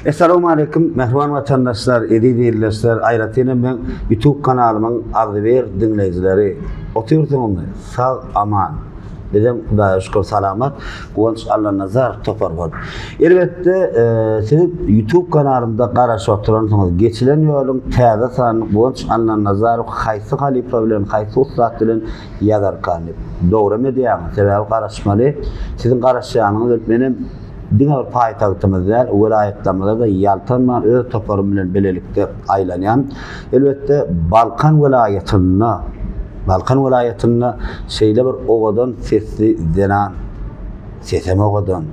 Esselamu aleyküm, mehriban vatandaşlar, edilirler, ayrıca ben YouTube kanalımın adı ver dinleyicileri. Oturduğum sağ aman. Dedim Xudaya şükür salamat. Kuvanç Allah nazar topar var. Elbette sizin YouTube kanalımda qaraşıp oturansanız geçilen yolun täze sany Kuvanç Allah nazar haýsy halifa bilen haýsy ustad bilen ýazar kanip. Dogry mediýany sebäbi garaşmaly. Sizin garaşýanyňyz benim diňe bir paýtagtymyzda, welayetlerimize da ýaltanma öz toparym bilen belelikde aýlanýan. Elbette Balkan vilayetinde şeyle bir oğadan sesli denan, sesem oğadan,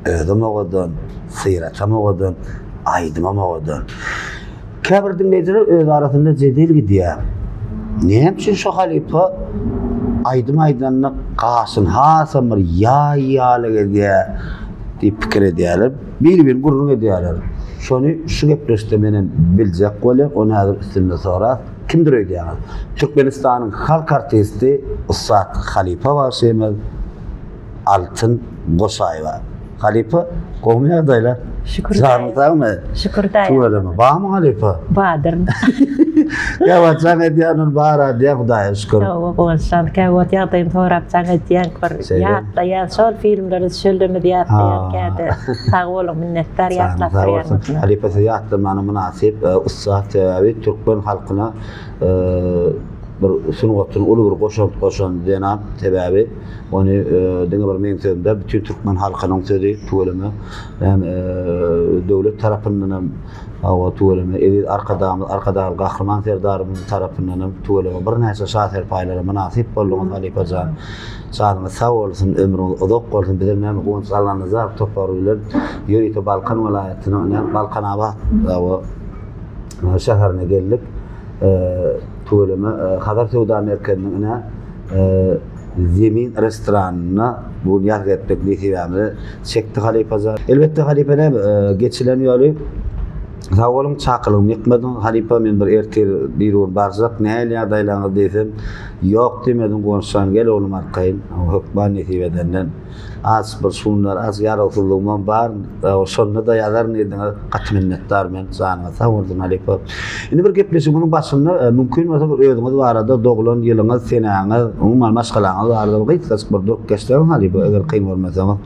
özüm oğadan, sıyraçam oğadan, aydımam oğadan. Käbir dinleyiciler öz arasında jedil gidiyor. Näme üçin şu halifa aydım aydanına qaşyn hasam bir ýaýaly gidiyor diýip pikir edýärler. Bir gurrun edýärler. Şonu şu gepleşde menen biljek bole, onu hazır üstünde sonra kimdir öýdýär? Türkmenistanyň halk artisti Ustad Halipa Başemez Altın Goşaýewa. Halipa gowmya daýlar. Şükür. Janymyzmy? Şükür daýlar. Tuwelemy. Bamy Halipa? Badyr. Gawat jaň edýän bara diýe Xudaya şükür. Tawa bolsan gawat ýagdaýym torap jaň edýän bir ýatlaýan şol filmleri şöldürme diýýär käde. Sag bolun minnettar ýatlap berýär. Halipa ýatlymany münasip Ustad täbi Türkmen halkyna bir sungatyn uly bir goşan denap sebäbi onu diňe bir meň sözümde bütün Türkmen halkynyň sözi tuweleme hem döwlet tarapyndan hem awa tuweleme edil arkadagy gahrman serdarymyň tarapyndan hem tuweleme bir näçe şaher paýlara münasip bolýan Halipa jan. Sağlygyňyz sag bolsun, ömrüňiz uzak bolsun. Bizim näme Kuwanç Allah nazar topar bilen ýöri Balkan welaýatynyň Balkanaba awa şäherine geldik. Tuweleme Hadar Sowda merkezine Zemin restoranyna bu ýaz etmek diýýärler. Çekdi Halipa. Elbette Halipa geçilen ýoly sag bolun çakylym ýetmedi. Halipa men bir ertir bir ur barzak näle ýagdaýlaryňy desem ýok demedim. Kuwançdan gel oğlum arkaýyn. Hökman netibedenden az bir sunlar az ýaraşylygym bar. Şonda da ýazar nädin gat minnetdar men janyňa sag bolsun Halipa. Indi bir gepleşik bunun başynda mümkin bolsa bir özüňiz barada doglan ýylyňyz, seneňiz, umuman maşgalaňyz barada gyýtsaç bir dok geçdiň Halipa eger kyn bolmasa.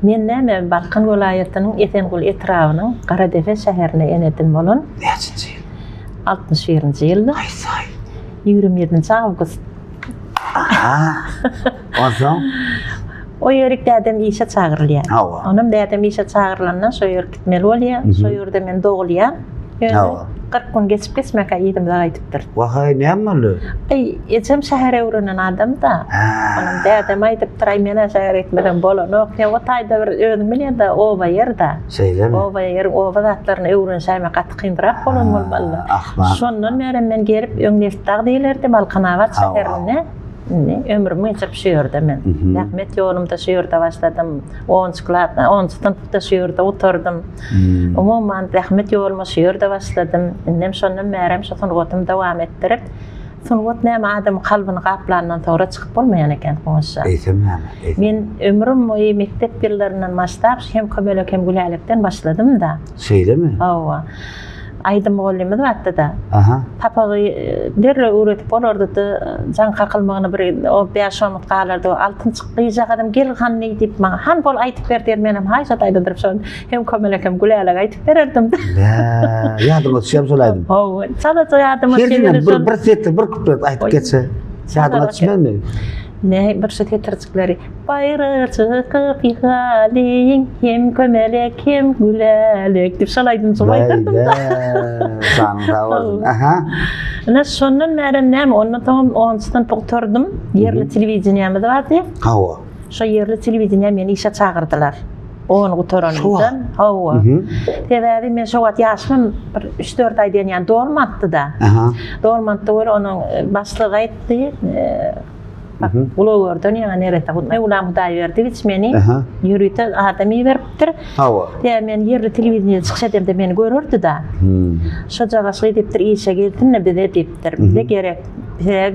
Men näme Balkan welaýatynyň Etengul etrawynyň Garadefe şäherine enedim bolun. Näçinji ýyl? 61-nji ýylda. Aýsay. 27-nji awgust. Aha. Oňsoň O ýerikde adam işe çagyrylýar. Hawa. Onum da adam işe çagyrylanda şo ýer gitmeli bolýar, şo ýerde men dogulýar. Hawa. 40 gün geçip geçmek aýdym da aýdypdyr. Wahay näme? Ejem şähere öwrenen adam da. Onum da adam aýdypdyr, aý mene şäher etmeden bolanok. Ne wataýda bir özüm bilen da oba ýerde. Şeýlemi? Oba ýer, oba zatlaryny öwrenşäme gatly kyndyrak bolan bolmaly. Şondan beri men gelip öňleşdik diýlerdi Balkanaba şäherine. Ömrüm geçip şu ýerde men. Rahmet ýolumda şu ýerde başladım. 10-njy klas, 10-njy sınıfda şu ýerde oturdum. Umuman rahmet ýoluma şu ýerde başladım. Innem şondan beri şu sungatym dowam etdirip, sungat näme adam kalbyny gaplandan sonra çykyp bolmaýan eken goňşa. Men ömrüm boýy mektep ýyllarynyň başlap hem kömelek hem gülälikden başladım da. Şeýlemi? Hawa. Aydym bolýmy da da. Aha. Papagy derre öwretip bolardy jan kakylmagyny bir o 5-10 minut galardy. Altyn çykýak adam gel han ne diýip maňa han bol aýtyp berdi menem haýsat aýdydyr şon hem kömelek hem gülälik aýtyp bererdim. Ýadyma düşýär şolaýdym. Hawa, çala ýadyma düşýär. Bir settir, bir kuplet aýtyp geçse. Ýadyma düşmänmi? Ne bir şey getircikleri bayrağı çıkıp yıkaliyin hem kömelek hem gülelik dip şalaydın şolaydırdım da. Sağ olun. Aha. Ne sonun merim nem onu tam ondan oturdum. Yerli televizyonda vardı. Hawa. Şu yerli televizyonda meni işe çağırdılar. Onu oturandan. Hawa. Tevavi men şu wat yaşım 3-4 aýdan ýa dolmatdy da. Aha. Dolmatdy onun başlygy aýtdy. Ulugordan ýa nerede ulam da berdi meni ýürüýte adamy beripdir. Hawa. Ýa men ýerli telewizionyda çykşadym da meni görürdi da. Şo jagaşy diýipdir, işe geldin ne bize diýipdir. Bize gerek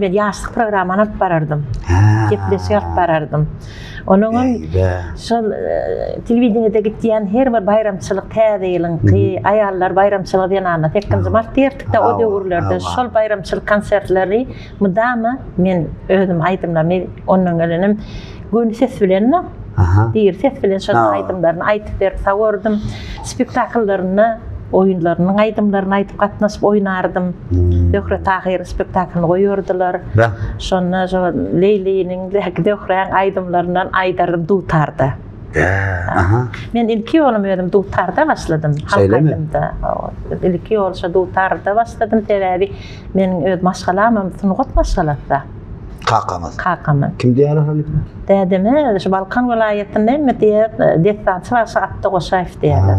ben yaşlık programını alıp barardım. Gepleşik alıp barardım. Onun şol televizyonda gitdiyen her bir bayramçılık täze ki ayallar bayramçılık diýen tekkinji mart derdik de o döwürlerde şol bayramçılık konsertleri mudama men özüm aýdymlar men ondan gelenim gönül ses bilen diýir ses bilen şol aýdymlaryny aýtyp berip sagordum spektakllarını oyunlarının aýdymlaryny aýtyp gatnaşyp oýnardım. Dökre tahyr spektaklyny goýurdylar. Şonda Leyliniň dökre aýdymlaryndan aýdardım dutardy. Men ilki ýolum ödüm dutarda başladım. Halk aýdymda. Ilki ýolşa dutarda başladım teräbi. Men öz maşgalamam sunugat maşgalatda. Kakamy. Kim diýerler hali? Dädeme şu Balkan welaýetinde Deftançy Atda Goşaýew diýerler.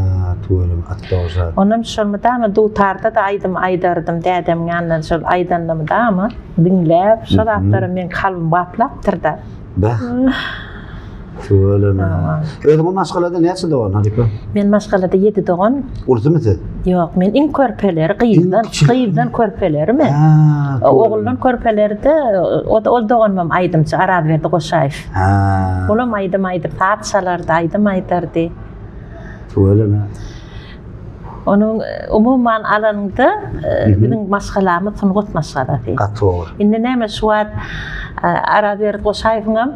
Tuğulum Atda Goşaýew. Onun şolmada dutarda da aýdym dädemiň ýanyndan şol aýdandym da dinläp şol atlary men kalbym baplapdyrdy. Tuğulum. Özüm maşgalada näçe dogan halipa? Men maşgalada 7 dogan. Urzumydy? Ýok, men iň körpeleri gyýdan körpeleri men. Oguldan körpeleri de o doganmam aýdymçy Aradberdi Goşaýew. Olam aýdym saatçalarda aýdym aýdardy. Tuğulum. Onun umumman alanında bizim maşgalamy sunugat maşgalady. Indi näme şuat Aradberdi Goşaýewiň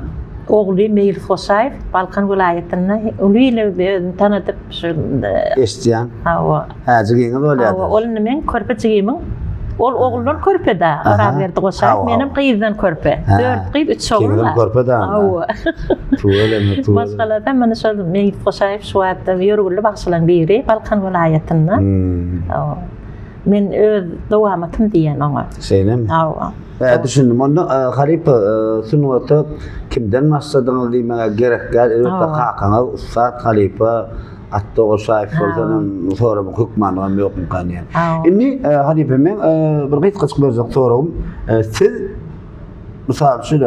oğlu Meyil Goşaýew Balkan welaýetinde ulyly tanadyp eşdiýän. Jigiňiz bolýar. Ol men körpe jigimiň. Ol oğullar körpede. Aradberdi Goşaýew menim gyýdan körpe. 4 gyýd 3 oğul bar. Körpede. Tuğulum. Maşgalada men şol Meyil Goşaýew şuatda ýörgüli bagşylaryň biri Balkan welaýetinde. Men öz dowamatim diýen oňa. Seýlem. Düşündüm onu garip sunuwaty kimden başladyňyz diýmege gerek gel. Elbetde kakana ustad Halipa Atda Goşaýew bolsaň sonra bu hukmandan ýokmy kanýan. Indi Halipa men bir gytgaçyk berjek sorum. Siz misal üçin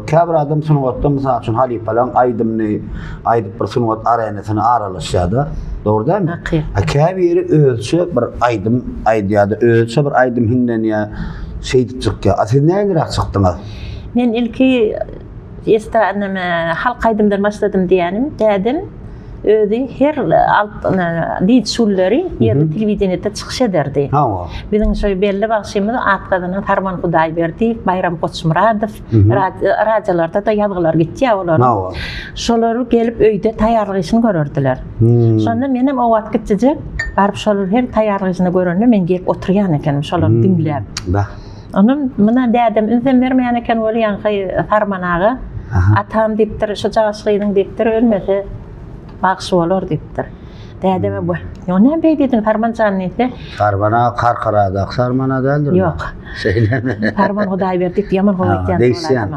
käbir adam sunwatda misal üçin Halipalan aýdymny aýdyp bir sunwat arenasyna aralaşýardy. Doğru değil mi? Käbiri ölçü bir aýdym aýdýardy. Ölçü bir aýdym hinlenýär. Şeýdipçikkä. Siz nägerak çykdyňyz? Men ilki halk aýdymdan başladym diýenim. Dädim özi her diýit şulları ýerde telewizionyda çykyş ederdi. Biziň şo belli bagşymyz atgadynyň Harman Hudaýberdi, Bayram Koçmuradow, radiolarda da ýazgylar gitdi olar. Şolary gelip öýde taýýarlyk işini görürdiler. Şonda menim o wagt gitjek, baryp şolary her taýýarlyk işini görende men gelip oturýan ekenim şolary dinläp. Onun mına dädem üzem bermeýän eken bolýan Harman aga, atam diýipdir, şu jaşlygyň diýipdir, ölmese bagşy bolar diýipdir. Dädeme bu. Ýa-ni beýdiň Harmanjan näde? Harmana qarqarada, Harmana däldir. Ýok. Seýleme. Harman Hudaýberdi ýaman goýýan.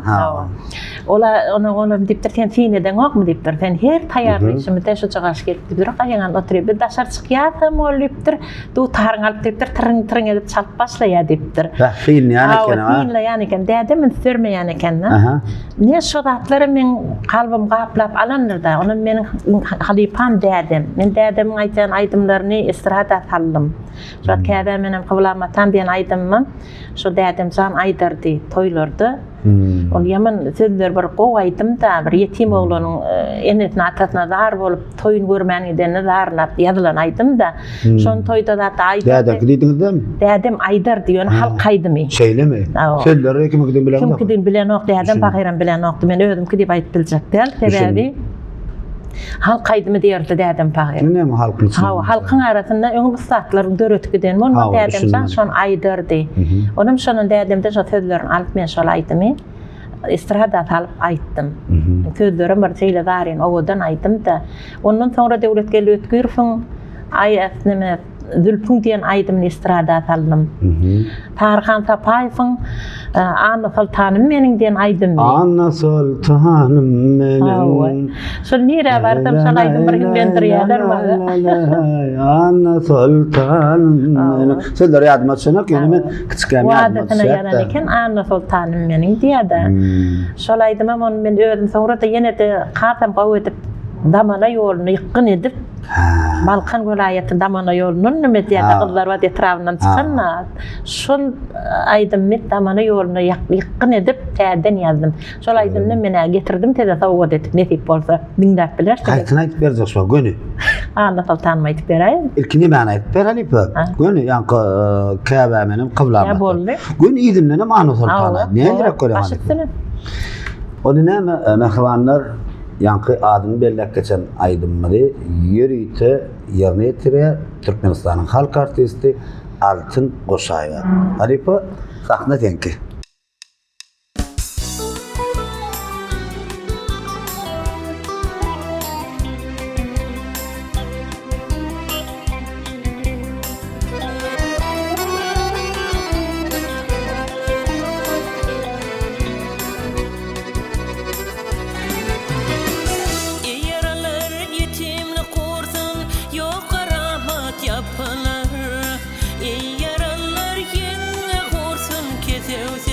Ola onu diýipdir, sen fineden okmy diýipdir. Sen her taýýarlyk işimi de şu jagaş gelip bir gaýan oturup bir daşar çykýar bolýupdyr. Du taryň alyp diýipdir, tırıň edip çalp başlaýar diýipdir. Fin ýani fin ýani eken dädem sürmeýän eken. Ne şu zatlary men kalbym gaplap alanyrda. Onu meniň Halipam dädem. Men dädemiň aýtýan aýdymlaryny istirahata saldym. Şu käbä menem kyblamatan diýen aýdymmy. Şu dädem jan aýdardy, toýlardy. Ol ýaman sözler bir gow aýdym da bir ýetim oglanyň enesine atasyna zar bolup toýun görmänigden zarlap ýazylan aýdym da şon toýda da aýdym. Dädem diýdiňizmi? Dädem aýdardy, ýöne halk aýdymy. Şeýlemi? Sözleri kimden bilen? Kimden bilen ok, dädem bagyran bilen okdy. Men özümki diýip aýdyp biljek däl, sebäbi halk aýdymy diýerdi dädem pagyr. Näme halkyň? Halkyň arasynda öňe ustatlaryň döretgiden bolma dädem şon aýdyrdy. Onum şonuň dädemde şo sözlerini alyp men şol aýdymy. İstirahada alyp aýtdym. Sözlerim bir şeýle garyn owadan aýdym da. Ondan soňra döwlet gelip ötkürfün aýatnymy Zülpün diyen aydımın istirada saldım. Tarhan Sapayewiň Anna Sultanım menin diyen aydım. Anna Sultanım menin. Şol nire bardım şol aydım bir himlendirýärler mı? Anna Sultanım menin. Sözleri ýadyma düşenok, ýöne men kiçikkäm ýadyma düşýär. Ýaran eken Anna Sultanım menin diýärdi. Şol aydym ama men özüm soňra da ýene de gatam gaw edip damana ýoluny ýykyn edip Balkan vilayeti Damana yolunun Mediyada kızlar var etrafından çıkanlar. Şol aydymmy Damana yoluna ýakyn edip täden yazdım. Şol aydymny mene getirdim tede sowgat etip nesip bolsa diňläp bilersiz. Kaýtyna aýtyp berjek şol gönü. Nasıl tanımayıp berayım? İlkini mäne aýtyp beralip. Gönü ýa-ni Kaaba menem kıblama. Ya boldy. Gün idimden many sultana. Näme gerek görýän? Aşypsyny. Onu näme mehribanlar yankı adını bellek geçen aydınmari yürüyte yerine yetire Türkmenistan'ın halk artisti Altın Goşayeva. Haripa sahne tenki. Yaralar yenge kursun kesev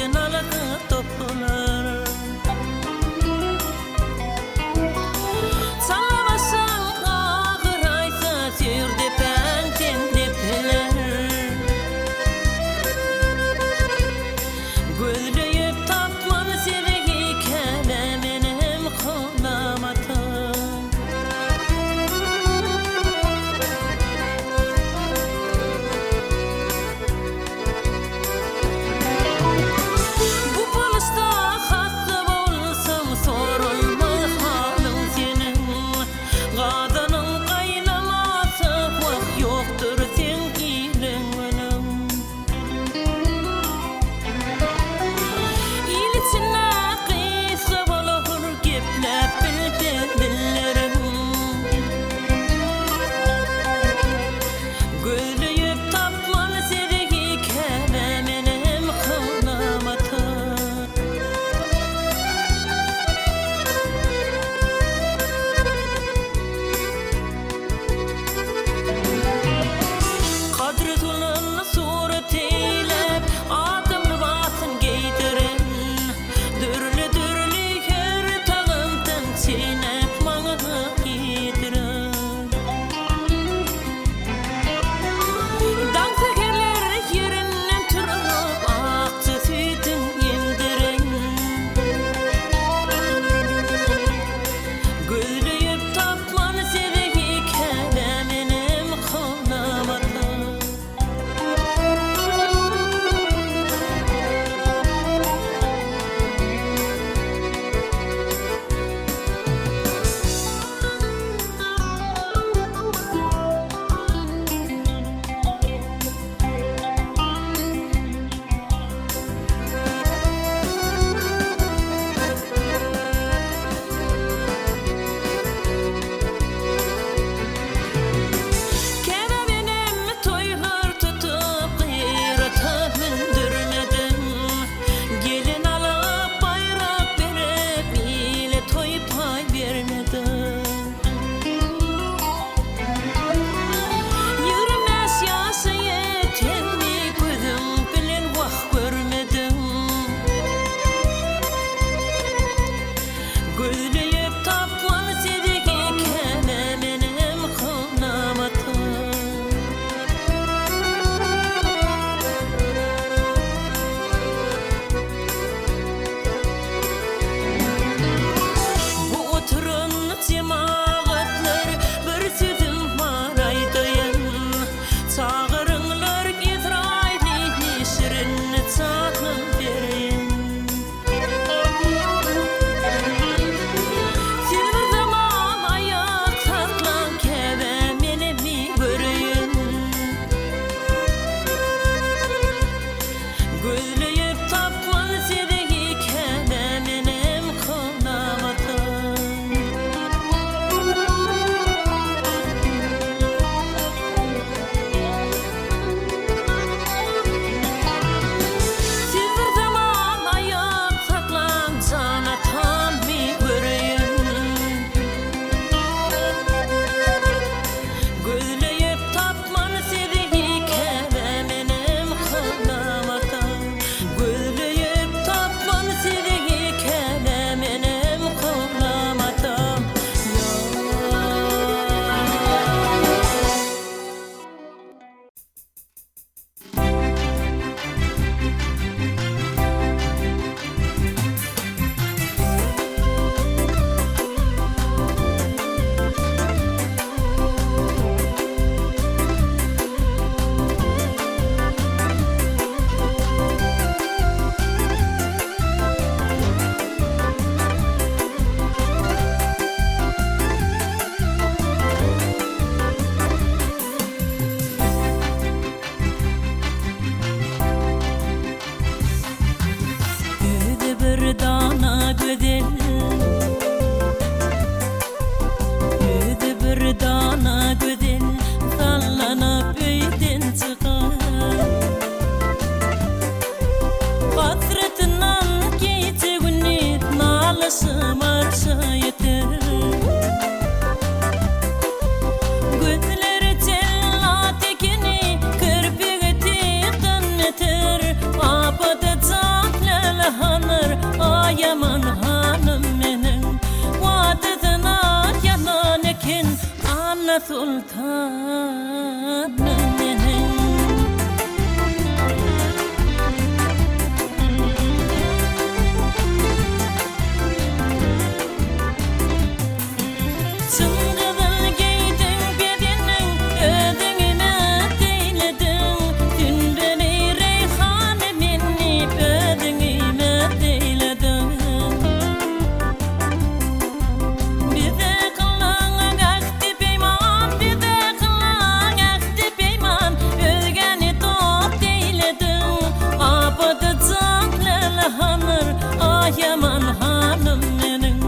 Anna sultanım yaman hanım menin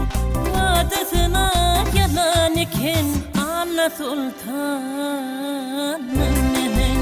adetine yalan iken Anna sultanım menin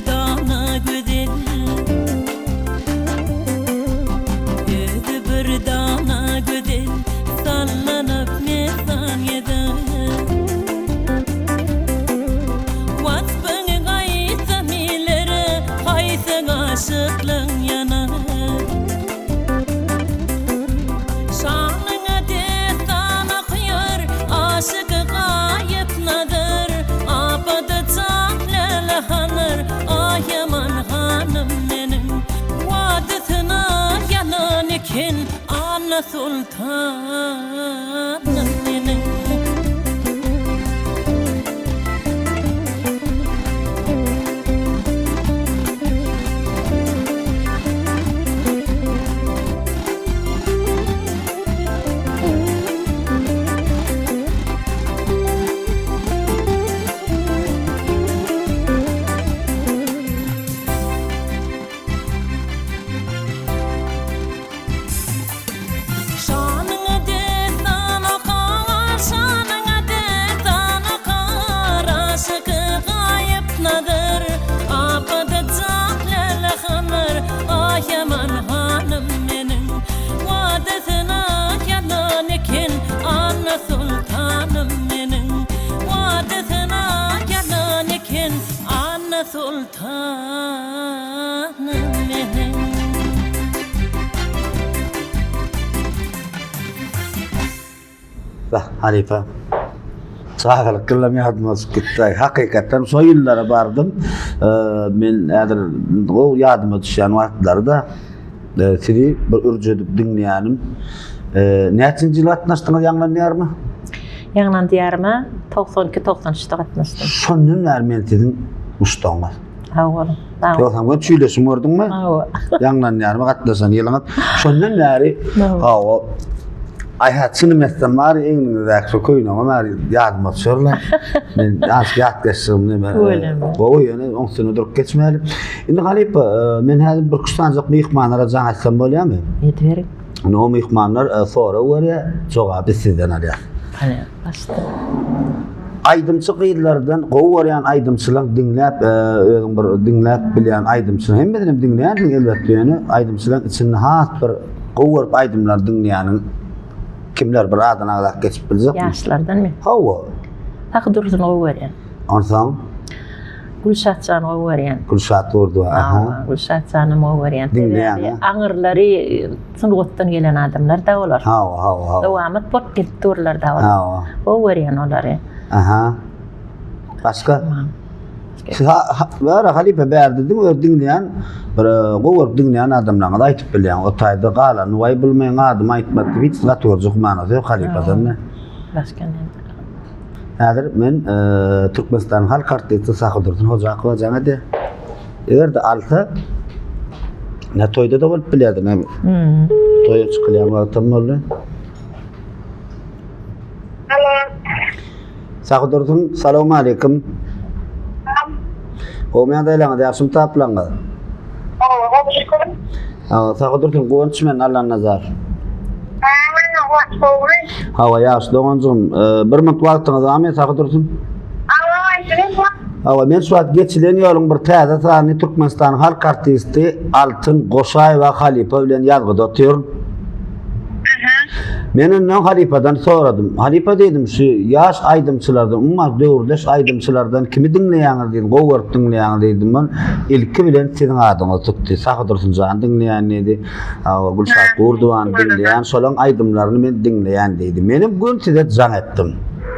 dana güdel Yüzü bir dana güdel sallanıp mesaniyede Vasfını gaysa milere haysa aşıklığın yana Şanına destan akıyor aşıkı gayet nadir Apada çamlelahanır yaman hanım menin vadetine yalan iken Anna sultanım menin yaman hanım menin vadetine yalan iken Anna sultanım menin vadetine yalan iken Anna sultanım menin Bah Halife sağlık kıllam yadımız gitti. Hakikaten so yıllara bardım. Men eğer o yadıma düşen vaktlarda sizi bir ürcedip dinleyenim. Neçinci yıl atnaştınız yanlan diyar mı? Yanlan diyar mı? 92-93'te atnaştım. Sonunlar men sizin ustanlar. Oğlum. Yoksa ben çüyleşim gördün mü? Yanlan diyar mı? Atnaşan yılına. Sonunlar o ayhatsını meslen var en zakso koyun ama yardım atıyorlar. Ben az yaklaşım ne ben. O yani on sene dur geçmeyelim. Şimdi galip men hazır bir kustancık mihmanlara can açsam bolýar mı? Yetverim. O mihmanlar sonra oraya cevabı sizden alýar. Hani başta. Aydımçı kıyılardan gowaryan aydımçılar dinläp özüň bir dinläp bilýän aydımçılar hem bilen dinleýän elbetde ýöne aydımçılar içinde has bir gowar aydımlar dinleýäniň kimler bir adan ağlak geçip bilecek mi? Yaşlardan mı? Hava. Takdursun o veren. Ansan? Gülşatcan o veren. Gülşat ordu. Gülşatcanım o veren. Dinleyen. Ağırları sınıftan gelen adamlar da olar. Hava. Devamet bot gitturlar da olar. O veren olar. Başka? Var Halife berdi değil mi? Dinleyen bir gowar dinleyen adamlar da aytıp bilýän. O taýda galan way bilmeýän adam aýtmady hiç gatorjak manasy ýok Halifeden ne? Başka ne? Häzir men Türkmenistan halk artisti Sahydyrdyn Hojakowa jaňa de. Egerde alsa ne toýda da bolup bilýärdi ne? Toýa çykylýan wagtam boldy. Alo. Sahydyrdyn salamu aleykum. O men daýlaňa ýaşym taplaňa. Sahydyrdyn goňç men Allan Nazar. Hava ýaş doňjum bir minut wagtyňyz almy Sahydyrdyn. Awa men suat geçilen yolun bir täze sany Türkmenistan halk artisti Altın Goşaýewa Halipa bilen ýazgyda otýar. Men ondan Halipa'dan soradım. Halipa dedim şu yaş aydımçılardan, döwürdeş aydımçılardan kimi dinleýäňiz dedim. Gowurup dinleýäňiz dedim. Ben ilki bilen sizin adyňyzy tutdy. Sahy Dursunjan dinleýän dedi. Gülşah Gurduwan dinleýän, şolaň aydımlaryny men dinleýän dedi. Menim gün size jaň etdim.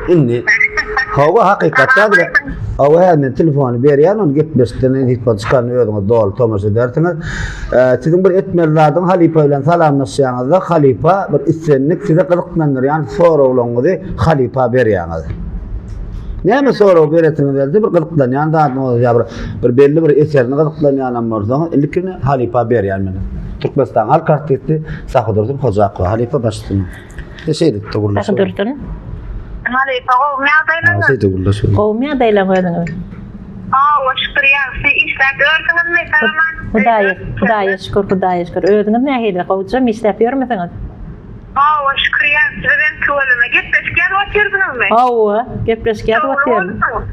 Indi hawa hakykatda Awa men telefonu berýän, onu gepleşdirýän, hiç başkan öýüňiz dol tomaş edersiňiz. Sizin bir etmerlerden Halipa bilen salamlaşýaňyzda Halipa bir islenlik size gyzyklandyrýan sorawlaňyzy Halipa berýäňiz. Näme soraw beretiňiz däldi bir gyzyklanýan da bir belli bir eserini gyzyklanýan bolsaňyz ilkini Halipa berýän meni. Türkmenistan halk artisti Sahy Dursun Hojakow Halipa başlygy. Teşekkür ederim. Sahy Dursun. Halipa gowmy Gowmy adaylaňyz. Şükür işläp gördüňizmi Salaman? Hudaýa şükür. Özüňiz nähili gowjam işläp ýörmesiňiz? Şükür sizden köwelime gepleşýän otýardyňyzmy? Gepleşýän otýar.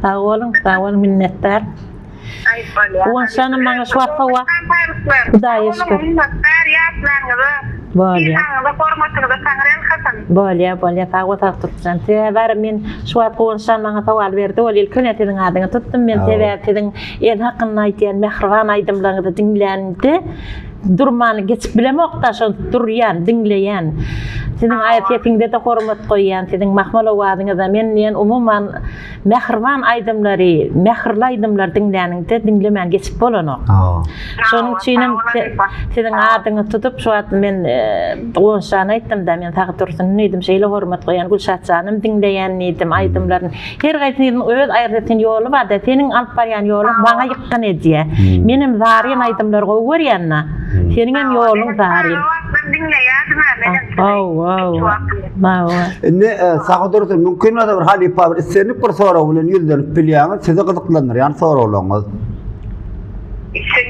Sağ olun minnettar. Onşanyň maňa şuwat hawa. Hudaýa şükür. Bolýa tawa tutsan. Teber men şuwat onşan maňa tawal berdi. Ol ilkine tidiň adyňy tutdum men teber tidiň el hakyny aýtýan mehriban aýdymlaryňy dinlendi. Durmany geçip bilemokda şol durýan, dinleýän. Siziň aýatyňda da hormat goýýan, siziň mahmal owadyňyzda men umumyň mehriban aýdymlary, mehirli aýdymlar dinleýäningde dinlemän geçip bolanok. Şonuň üçin siziň adyňy tutup şuwat men onşan aýtdym da men Sahy Dursun diýdim, şeýle hormat goýan Gülşatjanym dinleýän diýdim aýdymlaryny. Her gaýsynyň öz aýrytyň ýoly bar da senin alyp barýan ýolyň baňa ýykkan edýär. Menim zaryn aýdymlar görýänna. Senin hem ýoluň zaryn. Ne Sahy Dursun mümkin bir Halipa bir islenip bir soraw bilen ýüzlenip bilýäňiz, sizi gyzyklandyrýan sorawlaňyz.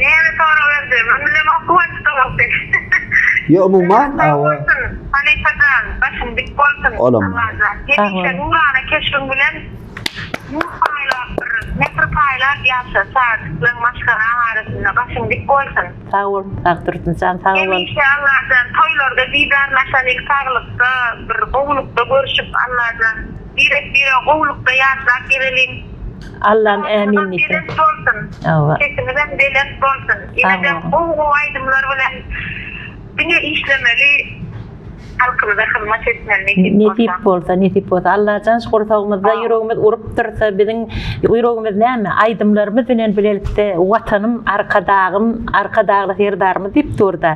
Näme soraw berdim? Bilemok goýdy. Yo umumyň Halipadan başym dik bolsun. Geçen urana keşfim bilen Metropoylar ýaşa saatlyň maşgara arasynda başym dik bolsun. Sağ ol, Sahy Dursun sağ ol. İnşallah toýlarda diýdarlaşanyk taglykda bir gowlukda görüşip Allahdan bir gowlukda ýaşap gelelim. Allah'ım amin etsin. Kesinlikle belet bolsun. Ýa-da bu aýdymlar bilen bine işlemeli. Halkymyza hyzmat etmeli. Netip bolsa. Allah can şukurtagymyzda ýüregimiz urup dursa, biziň ýüregimiz näme? Aýdymlarymyz bilen bilelikde watanym, arkadagly herdarymyz diýip durda.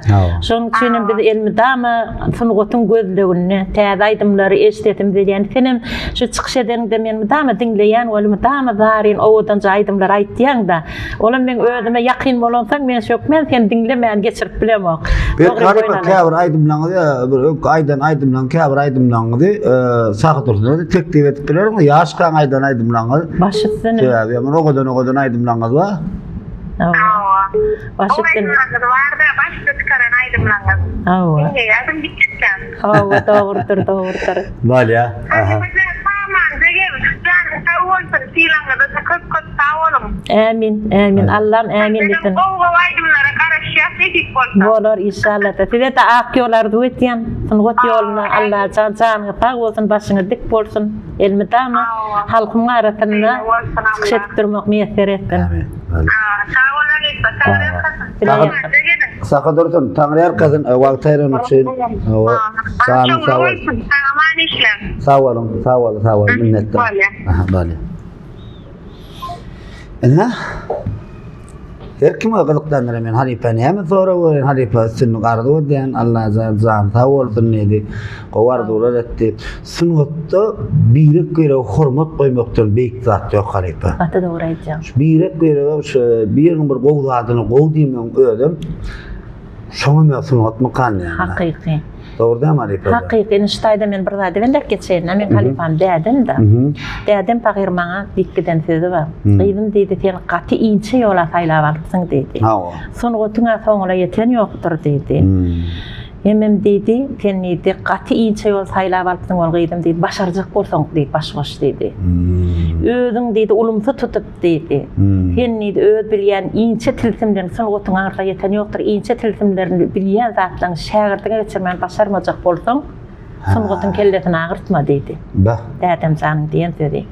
Şonuň üçin biz elmidama sunugatyn gözlegini, täze aýdymlary eşitetim diýen senem şu çykyş edeninde men dama dinleýän, olam dama zaryn owadan aýdymlar aýtýan-da. Olam men özüme ýakyn bolansaň men şokmen sen dinlemän geçirip bilemok. Bir käbir aýdymlaňyzy aydymlaň käbir aýdymlaňyzy Sahy Dursun'a teklip edip bilerim. Ýaşkan aýdan aýdymlaňyzy. Başysyny. Ýa, men ogadan aýdymlaňyzy bar. Başysyny. Başysyny çıkaran aýdymlaňyzy. Ýaşam gitken. Dogrudur. Bolýa. Amin. Allah'ım amin etsin. Bolar inşallah. Size de akıyorlar duetyen. Sunugat yoluna Allah can tağ olsun, başına dik bolsun. Elmidama halkın arasında çıkışıp durmak müyesser etsin. Sahy Dursun, Taňry arkasyn wagt aýran üçin. Sağ olun, minnettar. Bolýa. Her kim gyzyklandyr men Halipany hem soraw Halipa sünni gardy diýen Allah zan sağ bolsun dedi. Gowardylar etdi. Sünnetde birek göre hormat goýmakdan beýik zat ýok Halipa. Ata dogry aýtjak. Birek göre bir gowy adyny gowy diýmem özüm. Şoňa men sünnet makan ýa. Hakyky. Doğrudan Halipa. Hakyky Instagramda men bir zat bende geçen, men Halipam dädim da. Dädim pagir maňa dikkiden sözi bar. Gyzym diýdi sen gaty inçe ýola saýlap alypsyň diýdi. Soňra tüňe soňra ýeten ýokdur diýdi. Emem dedi, tennidi qatı inçe yol saylap alıpsın ol gıydım dedi, başaracak bolsaň dedi, başgoş dedi. Özüň dedi, ulumsa tutup dedi. Tennidi öz bilýän inçe tilsimlerini sunugutun aňyrda ýeten ýokdur, inçe tilsimlerini bilýän zatlaryň şägirdiňe geçirmän başarmajak bolsaň, sunugutun kelletini agyrtma dedi. Dädem janyň diýen sözi.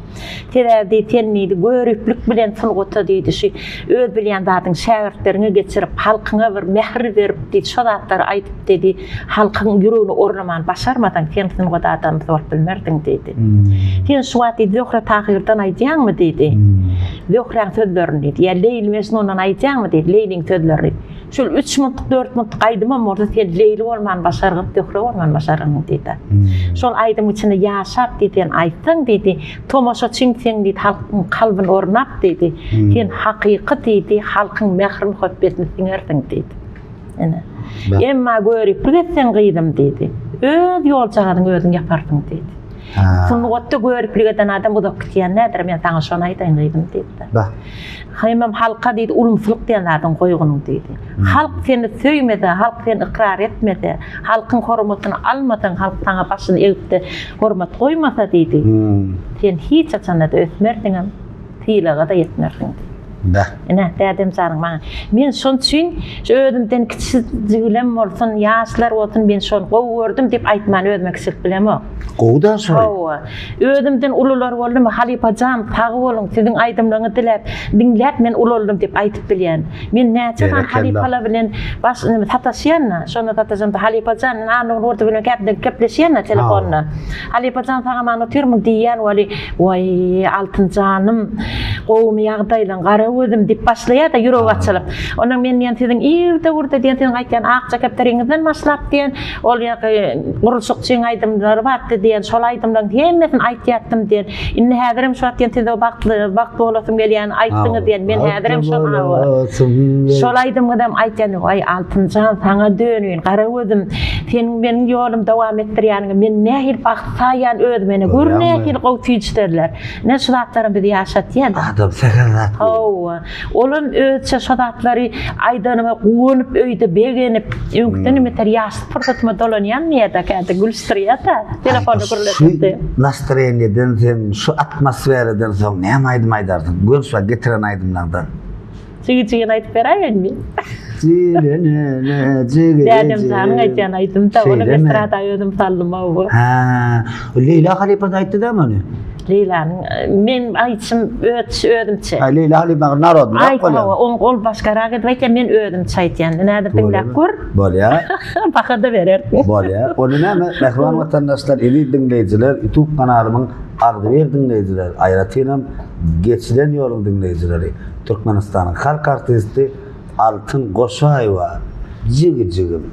Terädi tennidi görüplük bilen sunuguta dedi, şu öz bilýän zatyň şägirdlerine geçirip halkyňa bir mehr berip dedi, şo zatlary aýdyp dedi, halkyň ýüregine ornaman başarmadan sen sunuguta adam bolup bilmerdiň dedi. Sen şu wagt Zöhre Tahir'den aýdýanmy dedi. Zöhreň sözlerini dedi. Ya Leyli Mecnun'dan aýdýanmy dedi, Leyliň sözlerini. Şol 3 minutlyk 4 minutlyk aýdymam orada sen Leyli bolman başargyp Zöhre bolman başargyň dedi. Şol aýdym içinde ýaşap dedi, aýtdyň dedi, tomoşaçyň sen dedi, halkyň kalbyny ornap dedi. Sen hakyky dedi, halkyň mehrini höppetini siňerdiň dedi. Ene. Emma görüp birgetsen gydym dedi. Öz ýolçagyň özüň ýapardyň dedi. Sunugutda görüp birgeten adam bu da kitýän nädir, men taňa şonu aýtaýyn gydym dedi. Haýmam halka dedi, ulumsuluk diýen adam goýgunyň dedi. Halk seni söýmedi, halk seni ikrar etmedi, halkyň hormatyny almadan, halk taňa başyny egipde hormat goýmasa dedi. Sen hiç açanda da ötmerdiň, tiýlaga da yetmerdiň. Ene, dädem janyň maňa. Men şon üçin özümden kiçikligim bolsun, ýaşlar bolsun, men şonu gowy gördüm dep aýtman özüme kiçik bilemo. Gowdan soň. Özümden ulular boldum, Halipajan, tagy bolun, siziň aýdymlaryňy dilep, dinläp men uloldum dep aýtyp bilýän. Men näçe Halipalar bilen baş sataşýanna, şonu sataşan Halipajan, any orta bilen gepleşýänna telefonna. Halipajan saňa maňa türmüň diýän, "Way, altynjanym, gowumy ýagdaýlan gara özüm dip başlaýar da ýüregi açylyp. Onuň men diýen siziň ýerde urda diýen siziň aýtýan akça kaptaryňyzdan başlap diýen, ol ýaky gurulşukçyň aýdymlary batdy diýen, şol aýdymlaryň hemmesini aýtýatdym diýen. Indi häzirim şu wagt diýen size bakty bolasym gelýän aýtdyňyz diýen, men häzirim şol şol aýdymgydam aýtýan, "Ay altynjan saňa dönýün, gara özüm, seniň meniň ýolum dowam etdirýäniňi men nähil baksaýan özüme görnähil gowtýjderler. Ne şu zatlaryň bizi ýaşatýan." Adam sekerat. Olum öýtse şadatlary aýdanyma gowunup öýde begenip öňkden meter ýaşly fırsatyma dolanýan näde käde gülşdirýär-de telefony gürletdi. Настроениеден sen şu atmosferadan soň näme aýdym aýdardyň? Gün şu getiren aýdymlardan. Çigi-çigini aýtyp berýärmi? Dädem janyň aýtýan aýdymda onu getirät aýdym sallama bu. Leyla Halipa da aýtdy da many. Leyla'nın, men aýtşym ödümçe. Leyla Halipa narod bilen bolýar. Ol başgarak edip men ödümçe aýtýan. Näde dinläp gör? Bolýar. Bahada berer. Bolýar. Onu näme? Mehriban watandaşlar, eli dinleýijiler, YouTube kanalymyň Agdyber dinleýijiler, aýratynam geçilen ýoluň dinleýijileri. Türkmenistanyň halk artisti Altyn Goşaýewa. Jigi-jigim.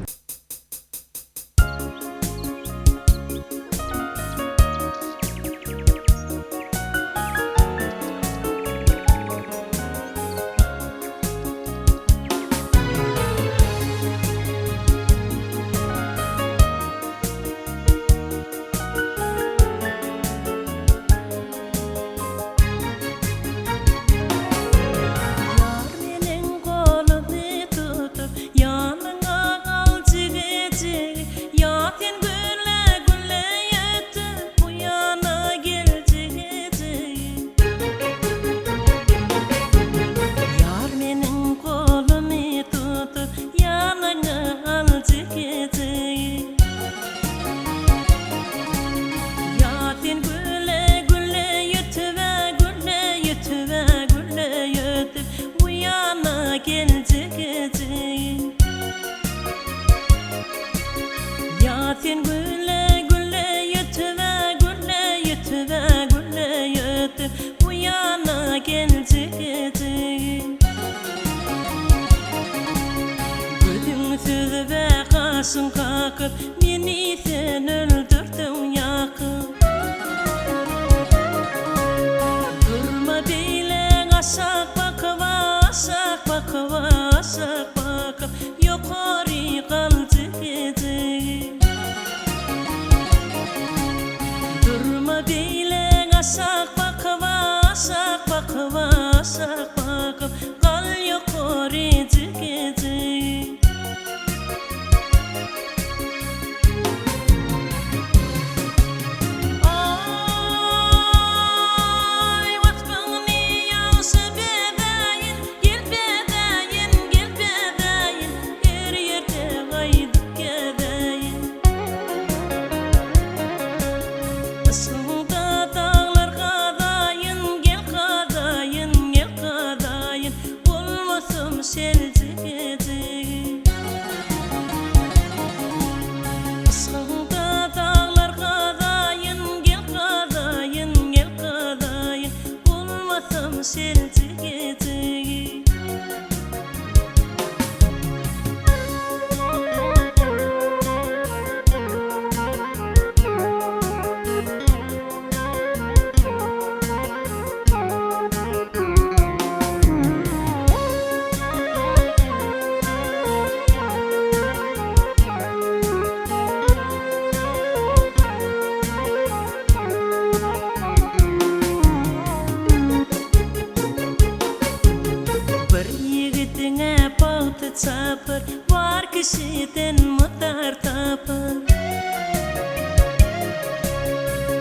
Tapar var kişiden mutar tapar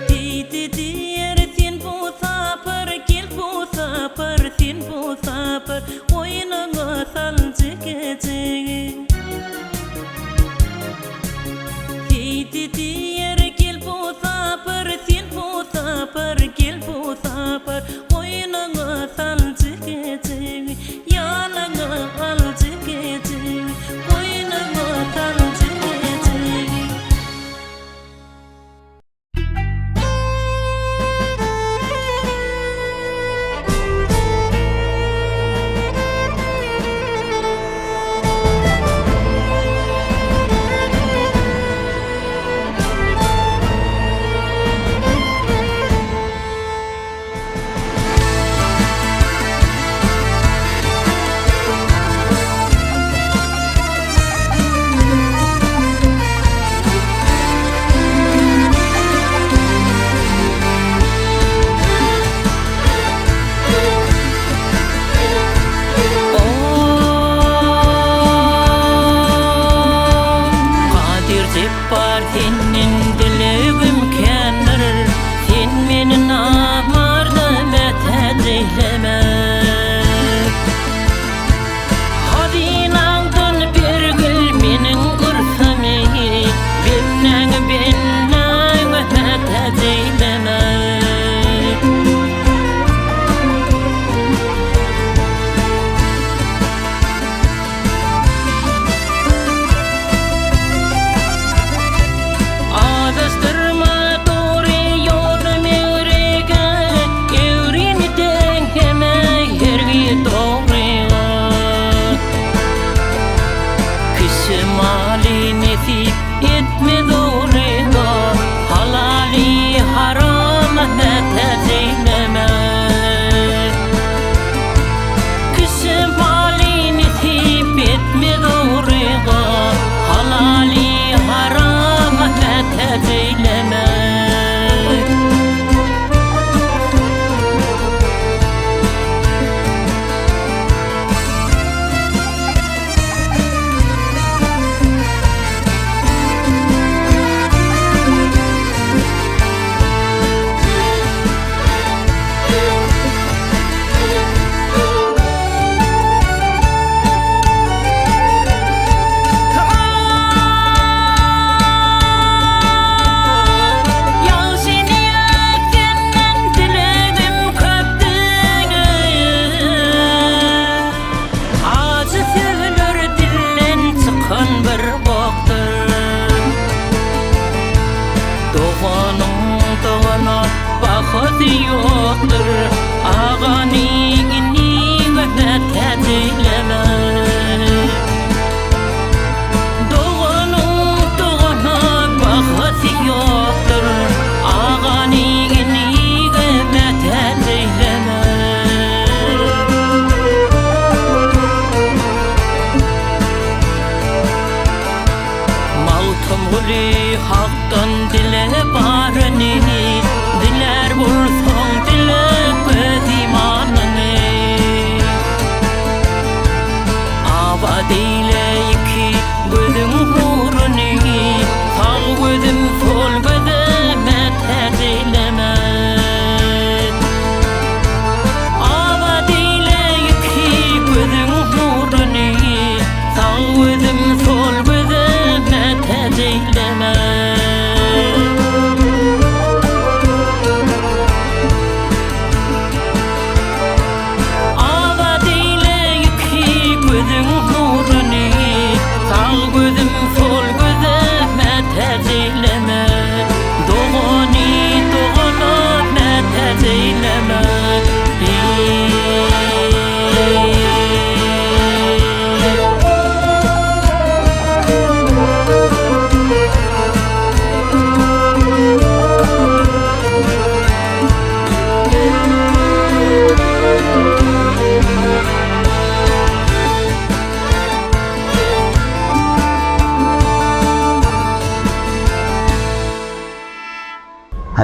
Didi diğer tin bu tapar gel bu tapar tin bu tapar oyununa salcı gece Didi diğer gel bu tapar tin bu tapar gel bu tapar oyununa salcı gece yanına alcı Hemen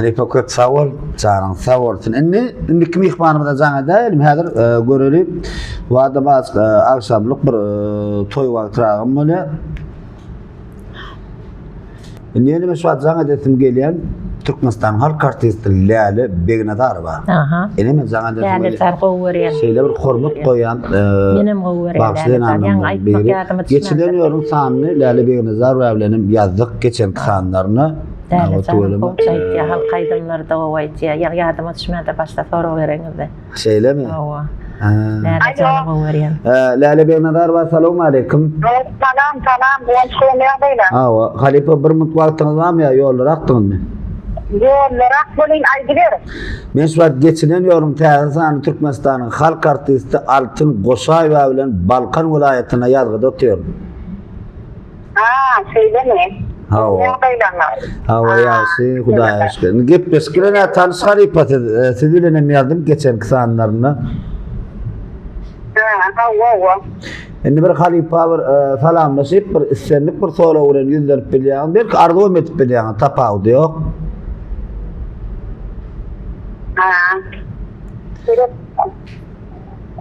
Halife köp sağ ol, canın sağ olsun. Inni kim ihbarımda zaňa daýym häzir göreli wada bas akşamlyk bir toý wagtyragym bolýar. Inni meşwat zaňa dedim gelýän Türkmenistan halk artisti Lale Begnadarova. Aha. Eneme zaňa dedim. Lale Sargowuryan. Şeýle bir hormat goýan Menem gowuryan. Ýa-ni aýtmak geçilen ýolun sanyny Lale Begnadarova bilen ýazdyk geçen sanlaryny. Aýtýa halk aýdymlarda o aýtýa. Ýadyma düşmände başda soraw bereňizde. Şeýlemi? Hawa. Lale Sargowuryan. Lale Begnadarova assalamu alaykum. Salam, bu şeýle Hawa, Halife bir mutwagtyňyz barmy ýa ýollara akdyňyzmy? Yollara bolin aýdylar. Men şu geçinen ýolum täze Türkmenistanyň halk artisti Altyn Goşaýewa bilen Balkan welaýatyna ýazgyda otýar. Şeýlemi? Hawa. Hawa ýaşy, Hudaýa şükür. Gep beskirene tanış Halife siz bilen ýazdym geçen kısanlaryna. Hawa. Endi bir Halife bir salamlaşyp bir islenlik bir soraw bilen ýüzlenip bilýän, belki arzuw etip bilýän, tapawdy ýok.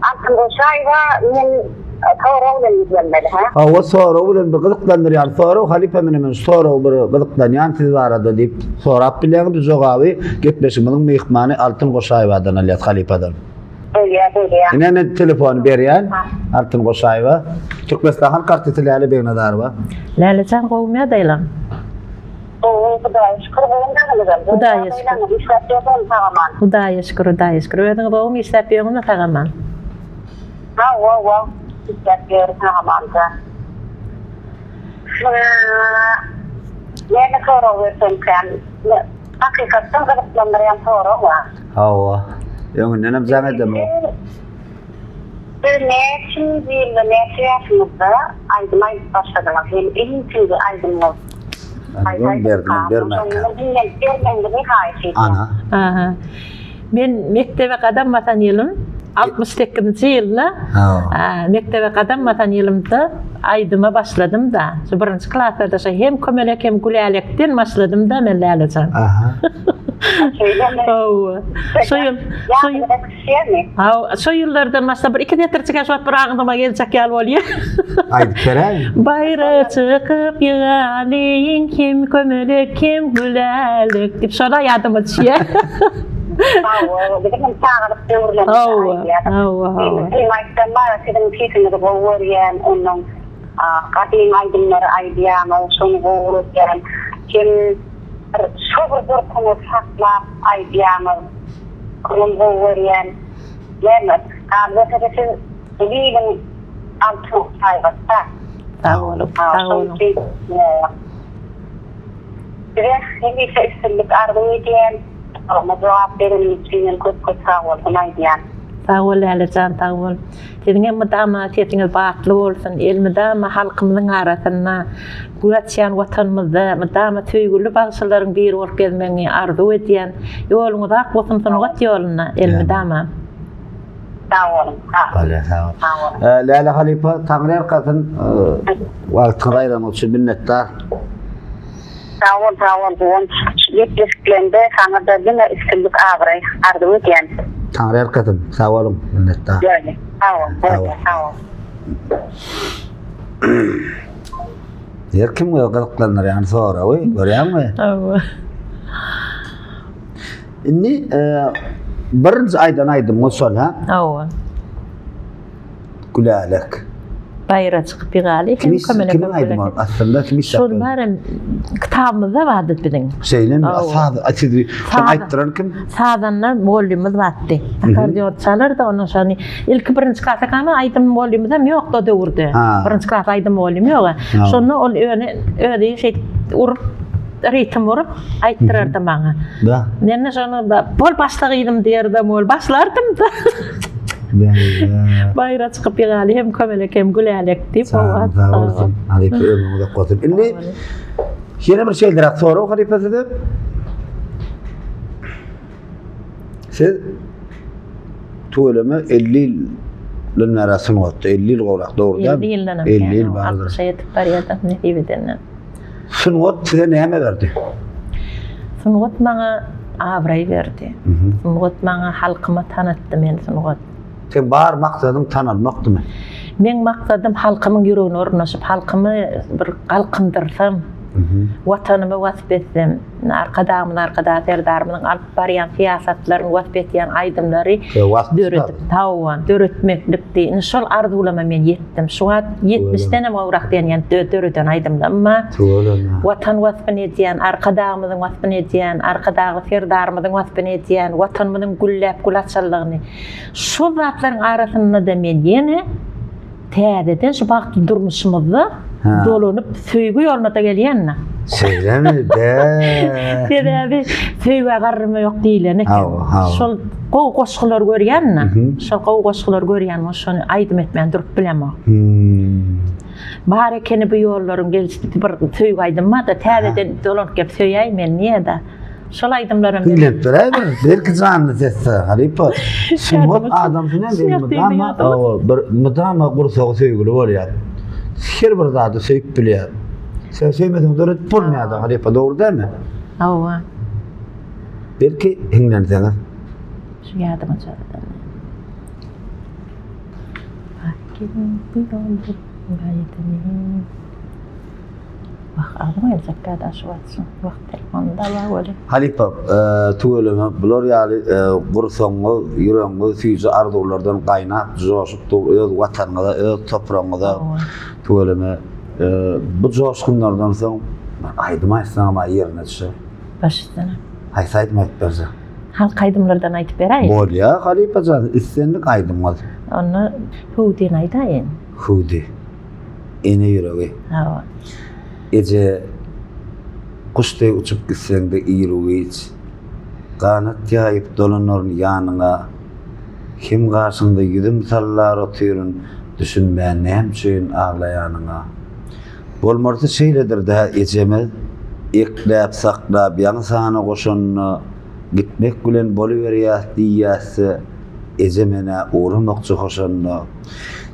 Altyn Goşaýewa men soraw bilen ýüzlenmeli, Hawa soraw bilen bir gyzyklandyr, ýani soraw Halife menem soraw bir gyzyklanýan siz barada diýip sorap bilýän biz jogaby gepleşigimiň mehmany Altyn Goşaýewadan alýat Halife'den. Bolýar. Ine telefon berýän Altyn Goşaýewa Türkmenistan halk artisti Lale Begnadarova. Lale Sargowuryan daýlan. Hudaýa şükür, Hudaýa şükür. Öňe bowum işläp ýöňüňde tagaman. Hawa. İşläp ýöňüňde tagaman. Mene soraw bersen kan. Hakykatdan gyzyklandyrýan soraw var. Hawa. Ýöňünden hem zaň edemi. Neçin ýylda neçe ýaşymyzda aýdymay başladylar. Iňçe aýdymlar. Ana. Aha. Men mektebe gadamatan ýylym 68-nji ýylda mektebe gadamatan ýylymda aýdyma başladym da. Şu birinji klasda hem kömelek hem gülälekden başladym da men Lalecan. Aha. Şu ýyllardan başda bir 2 metrçe şuat bir aňdyma geljek ýaly bolýar. Aýdyp beräň. Bayra çıkıp ýalyň kim kömelek kim gülälek diýip şola ýadyma düşýär. Hawa, dedim çağırıp döwürlen. Hawa. Maýtdanlar sizin pisinde gowurýan, onuň gadyň aýdymlary aýdýan, şonu gowurýan. Kim şogur konu saklap aýdýan, onu gowurýan. Ýa-ni gazetesi bilýän Altyn Goşaýewa. Sağolun. Hemişe üstünlük arzuw edýän, ama jogap berilmek üçin köp sağ bolsun aýdýan. Sağ ol Lalecan, sağ ol. Siziň mydama sesiňiz batly bolsun, elmidama halkymyzyň arasyna, güýçän watanymyzda mydama töýgüli bagşylaryň bir bolup gelmegi arzuw edýän, ýoluňyz ak bolsun sunugat ýoluna elmidama. Sağ olun. Sağ ol. Lale Halife taňry erkatyn wagtyny aýramak üçin minnetdar. Sağ ol. Bu yetişkende sanada yine üstünlük arzuw edýän. Taňry erkatyn, sağ olun, minnetdar. Yani, sağ ol. Yer kim gyzyklanýar ýani soraw, görýärmi? Hawa. Inni birinji aýdan aýdym bolsal ha? Hawa. Gülälek. Bayra çıkıp ýaly kim kömelek. Kim aýdym aslında kim işläp? Şol barem kitabymyzda bardy biziň. Şeýlen asad açydy. Aýtdyran kim? Sadanlar bolýumyz batdy. Akordeon çalar da onu şany ilk birinji klasa kama aýdym bolýumyz hem ýok da döwürde. Birinji klas aýdym bolýum ýok. Şonu ol öňe şey urup ritim vurup aýtdyrardy maňa. Da. Men şonu bol başlagydım diýerdim, bol başlardım da. Bayra çıkıp ýaly hem kömelek hem gülälek diýip Sağ olsun. Halife ömrüňizde gotur. Indi ýene bir şeýler soraw Halife'de. Siz tuğlama 50 yılın arasını ottu. 50 yıl olarak doğrudan 50 yıl vardır. 60 yetip barýardan ne diýenden. Sunwat size näme berdi? Sunwat maňa Avray verdi. Sunugat bana halkıma tanıttı men sunugat. Sen bar maksadın tanınmaktı mı? Men maksadım halkımın yüreğine ornaşıp halkımı bir kalkındırsam. Vatanımı vasf etsem, arkada serdarımın alıp barayan siyasatlarını vasf etyen aydımları dörütmeklikti. Şol arzulama men yettim. Şu an 70'ten ama uğrak denen dörüten aydımlar ama vatan vasfını etyen, arkadağımızın vasfını etyen, arkadağı serdarımızın vasfını etyen, vatanımızın güllep gülatçallığını. Şu zatların arasında da men yeni täzeden şu baktı durmuşumuzda dolanıp söýgü yoluna da gelýänna. Söyleme de. Sebebi söýgü garrymy ýok diýlen eken. Şol goşgular görýänna. Şol goşgular görýän şonu aýdym etmän durup bilemok. Bar ekeni bu ýollaryň gelişdi bir söýgü aýdymma da täzeden dolanyp gelip söýäýin men niýe-de. Şol aýdymlarym bilip durayber. Belki zanny sesse. Haripa. Sunugat adam bilen bir mudama gursagy söýgüli bolýar. Her bir zady söýüp bilýär. Sen söýmediň döret bolmaýar, haripa dogry dämi? Hawa. Belki hiňlenseňiz. Şu ýadyma çaldy. Bakin bir oldu gaýdyny. Bak adıma elzakka da şu atsın. Bak telefonda var öyle. Halipa, tuğulama, bular ýaly gursaňy, ýüregiňi süýji arzulardan gaýnap, joşup öz watanňyza, öz toprağyňyza tuğulama. Bu joşkunlardan soň aýdym aýsaňam ýerine düşer. Başystyna. Haýsy aýdym berse. Halk aýdymlardan aýtyp berýär. Bolýa, Halipa jan, islenlik aýdymlar. Onu Hudi aýdaýyn. Hudi. Ene ýüregi. Hawa. Ece kuşday uçup gitsen de iýrugy hiç. Kanat ýaýyp dolanaryn ýanyňa. Kim gaşynda ýüdüm sallar otyryn, düşünmän näme üçin aglaýanyňa. Bolmarsa şeýledir de ejemez, ekläp saklap ýaňy sana goşanyny gitmek bilen bolyberýär diýýäsi ejemene uğramakçy hoşanyny.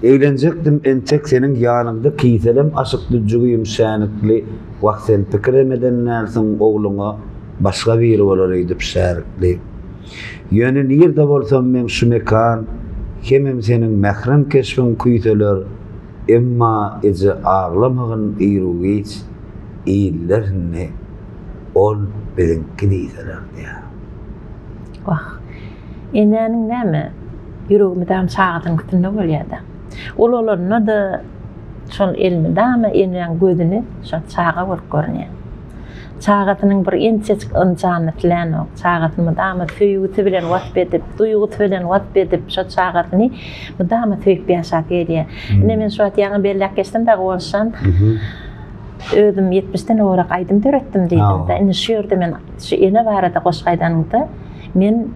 Eğlenecektim entek senin yanında kiyselem aşıklı cügüyüm şänlikli vaksen pikiremeden nälsin oğluna başka biri bolar edip şärikli. Yönün ýerde bolsam men şu mekan hemem senin mehrem keşfin kuyteler emma eze ağlamagın iýrugy iýillerini ol bilinki diýseler diýär. Wah. Enäniň näme? Ýüregimi dam çağdyň üstünde bolýardy. Ololanyna da şol elini dama enäň gözüni şol çağa bolup görnýär. Çağatynyň bir ençeçik ynjany tilen ok. Çağatyny dama söýgüsi bilen wasp edip, duýgusy bilen wasp edip şol çağatyny dama söýüp ýaşap gelýär. Men şu at ýaňy bellek geçdim de goşsan. Özüm 70'den orak aýdym döretdim diýdim de. Indi şu ýerde men şu ene barada goşgaýdanymda men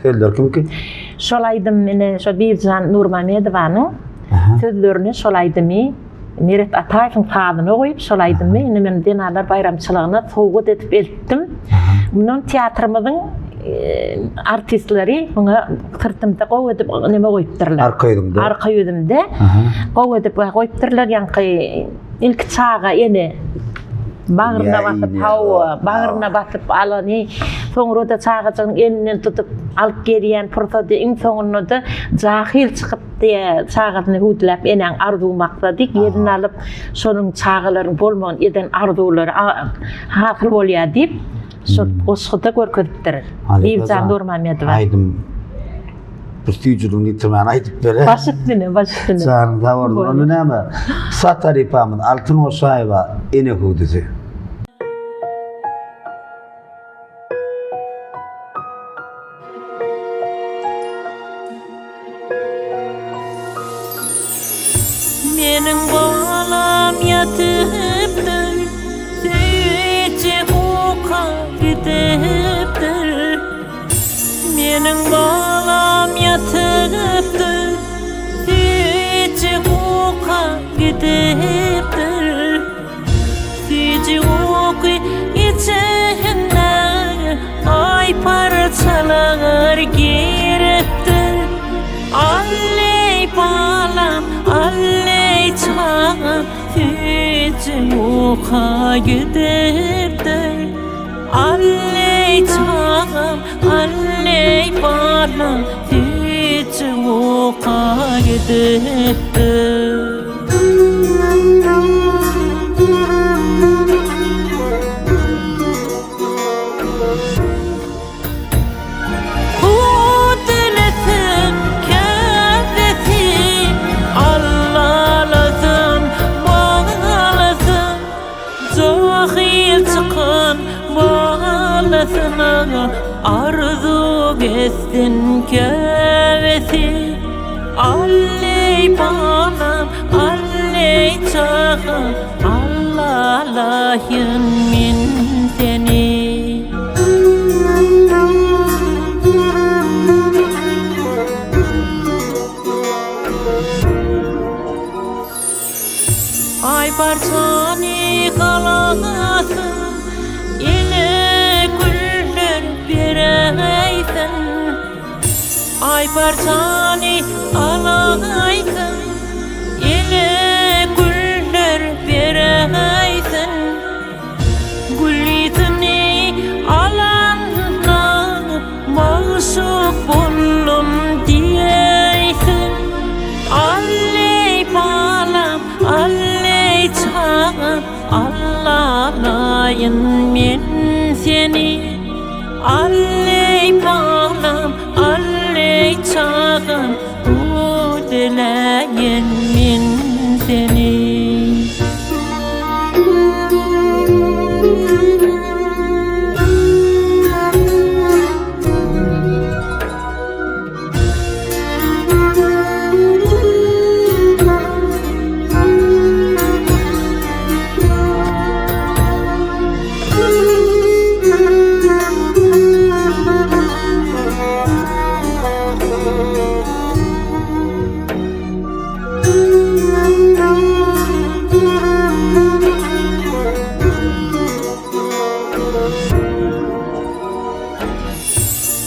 Gelder kimki? şol aýdym meni şol Birjan Nurmamedowanyň sözlerini şol aýdymy Miret Ataýewiň taýyny goýup şol aýdymy indi men denalar bayramçylygyna sowgat edip eltdim. Munun teatrymyzyň artistleri buna sırtymda gow edip neme goýupdyrlar. Arka ýüzümde gow edip goýupdyrlar ýanky ilk çağa ene bağrına batıp hawa, bağrına batıp alany, soňra da çağaçyň elinden tutup alyp gelýän pursatda iň soňunda da jahil çykyp diýe çağatyny hudlap enäň arzu maksady ýerini alyp şonuň çağalaryň bolmagan eden arzulary hasyl bolýar diýip şol goşguda görkezipdir. Birjan Nurmamedow. Aýdym. Prestiýjylygyny ýitirmän aýdyp berer. Başystyny. Çağın zawardy. Onu näme? Sataripamyň Altyn Hoşaýewa ene hudysy. Mening balam yatypdyr, süýçe hoka gidipdir. Mening balam yatypdyr, süýçe hoka gidipdir. Süýçe hoky içinde ay parçalar giripdir. Alley balam, alley çağım, süýçe hoka gidipdir. Alley çağım balam alley balam hiç uqa gidipdi arzu geçtin kevesi alley balam alley çağım Allah'layın min seni ay parçani kalasın ay parçani alaysın ile güller bireysin gülitini alanla maşuk buldum diyeysin alley balam alley çağım Allah'layın min seni alley balam alley çağım bu dileyin min seni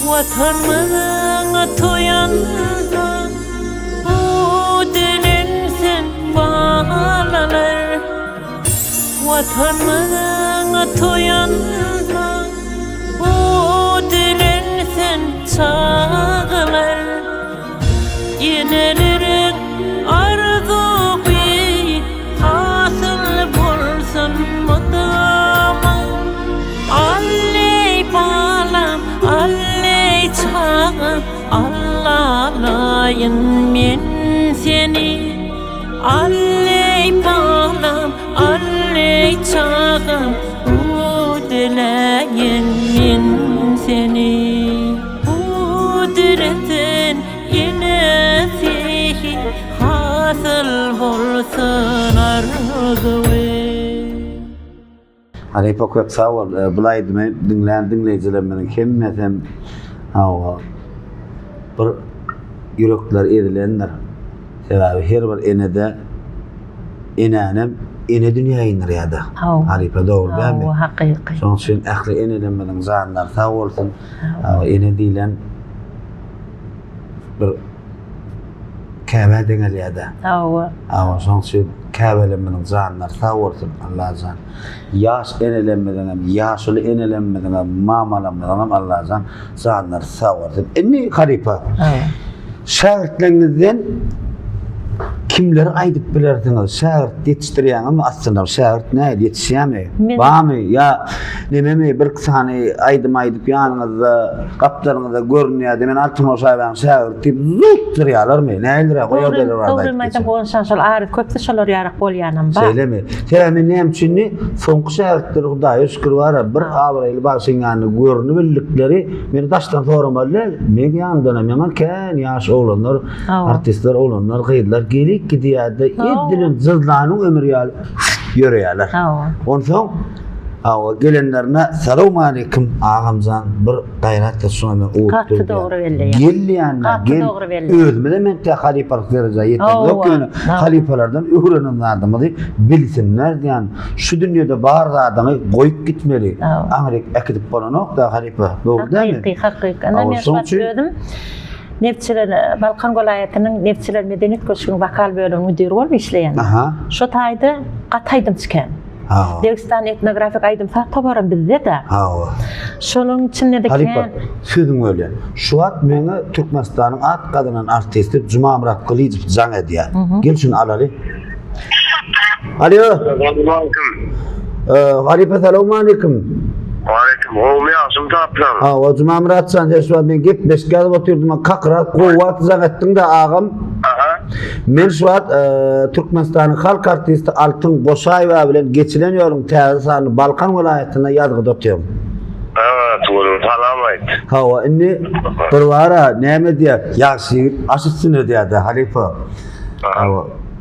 vatanımı toyandan bu dilinsin bağlanır vatanımı toyandan bu dilinsin çağılır yenilirim arzu bir hasıl bulsun mutama alley balam alley çağım Allah'layın min seni alley balam alley çağım bu dileyin min seni bu diretin yine fihi hasıl bulsun arzu Hani pek sağ ol. Bulaydı mı dinleyiciler benim kemmesem hava bir yürekler edilenler sebebi her bir enede enanem ene dünya inir ya da halipe doğru değil mi? Hakiki. Son için ahli enelenmeden zanlar sağ olsun. Ene dilen bir Kabe dengel ya da. Son için Kabe'lenmeden zanlar sağ olsun Allah zan. Yaş enelenmeden hem yaşlı enelenmeden hem mamalanmadan hem Allah zan zanlar sağ olsun. Eni halipe. Şagirdlerinizden kimleri aydıp bilerdiniz? Şagird yetiştiriyen ama aslında şagird ne yetişeyemi? Var mı? Ya nememi bir kısani aydıp yanınızda kaplarınızda görünüyor demen altıma sahiben şagird deyip zutturuyorlar mı? Neyler? Koyabilir orada. Doğru maydan bu insan şol ağrı köpte şolor yarak bolyanım ba. Söyle mi? Sebebi neyim çünkü sonku şagirtleri Hudaya şükür var. Bir avraylı basın yani görünü bildikleri beni taştan sormalılar. Men yandan hemen ken yaş olanlar, artistler olanlar, kıydılar gelik gidiyordu. İddilen zırlanın ömrü yürüyorlar. Ondan sonra gelenlerine selamun aleyküm ağamzan bir gayratla sunamı uğuttur. Katı doğru belli. Gelli yani. Katı doğru belli. Özümde men te halifalık derece yeter. Yok yani halifalardan öğrenin adamı bilsinler yani. Şu dünyada bazı adamı koyup gitmeli. Amerik ekidip bana nokta halifa. Doğru değil mi? Hakiki. Ana yaşadım. Neftçiler Balkan vilayetinin Neftçiler Medeniyet Köşkü'nün vakal bölümü müdürü olup işleyen. Şu tayda kataydım çıkan. Dağıstan etnografik aydın sat tobarın bizde de. Şolun içinde de Halipa, sözüm öyle. Şu at meni Türkmenistan'ın at kadının artisti Cuma Murat Kılıcıp can ediyor. Gel şunu alalı. Alo. Halipa selamun aleyküm. Aleyküm. Oğlum Asım taplan. O Cuma Murat sen de şu an ben gip beş gelip oturdum. Kakra kuvvet can ettin de ağam. Men şu an Türkmenistan'ın halk artisti Altın Qoşayeva bilen geçileniyorum tezahürü Balkan vilayetine yazgıda atıyorum. Evet, oğlum salamayt. Ha, inni bir vara neme diye yaxşı aşıtsın diye de halifa.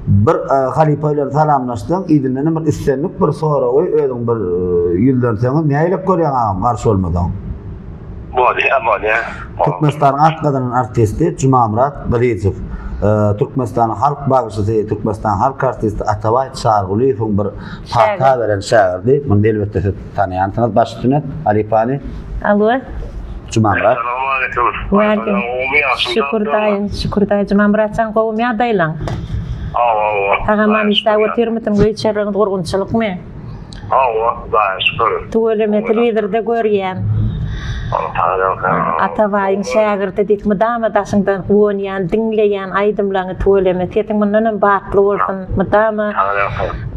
Bir halifa ile salamlaştım. İdinlen bir istenlik bir sonra oy özün bir yıldan sonra neyle görüyorsun ağam karşı olmadan. Bodi. Türkmenistan'ın at kadının artisti Cuma Murat Kılıcıp. Türkmenistan'ın halk bağışçısı, Türkmenistan halk artisti Atavay Çağrıguliyev'in bir tahta veren şairdi. Bunu elbette tanıyansınız. Başüstüne Halifani. Alo. Cuma Murat. Selamünaleyküm. Şükür Cuma Murat sen qowmy adaylan. Tagaman ista oturmutun geçerliğin qorgunçylyk mı? Şükür. Tuweleme televizorda görýän. Atavayın şägirdi diýip dama daşyňdan goňýan, dinleýän aýdymlaryny tuweleme tetin bundan batly bolsun. Dama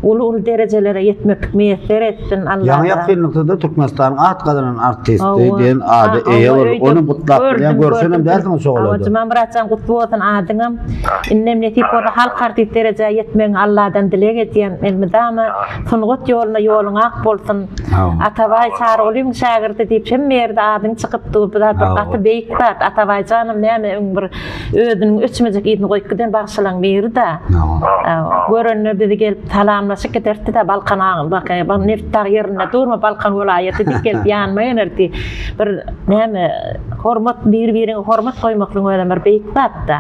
ulu derejelere yetmek meýser etsin Allah. Ýa-ni ýapylykda Türkmenistan'ın at kadının artisti diýen ady eýe onu mutlak bilen görsenem däldiň şoğlady. Cuma Muratcan gutlu bolsun adyňam. Innem netip bolsa halk artist derejeye yetmeň Allahdan dilek etýän men dama sungut ýoluna ak bolsun. Atavay Çağrıguliyň şägirdi diýip hem merde adyň çykypdy bir gaty beýik zat Atavay janym näme bir özüniň üçmejek ýetini goýupdan bagşylan beri da. Görünne bizi gelip salamlaşyp giderdi de Balkan bak neftag ýerinde durma Balkan vilayeti diýip gelip ýanmaýanardy. Bir näme hormat bir-birine hormat goýmaklyň öýlen bir beýik zat da.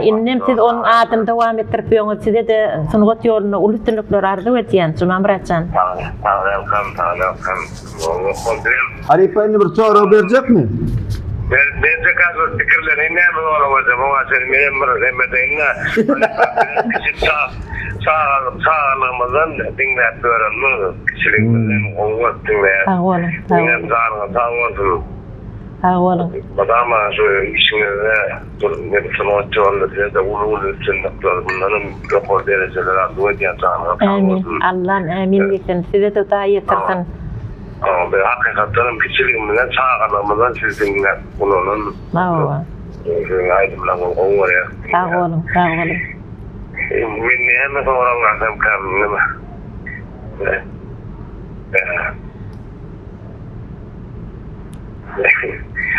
Innem siz onuň adyny dowam etdirip ýöňe size de sungut ýoluna ulutdurluklar arzu etýän Cuma Muratcan. Halifa indi bir soru berjek mi? Berjek hazır fikirleri näme bolawady? Muňa sen menen bir remedeyna. Sağlığımızdan dinlep öğrenmiyoruz. Kişilikimizden olmaz dinlep. Ağolun. Madama şu işinizde ne sanatçı oldu da ulu üstünlükler bunların rekor dereceleri aldı diye sana. Amin. Allah'ın amin etsin. Size de daha yetirsin. Ama ben hakikaten kişiliğimden sağlığımızdan siz dinlep bunun. Bravo. Aydınlanın oraya. Ağolun. Ben hemen soranlarsam kamını.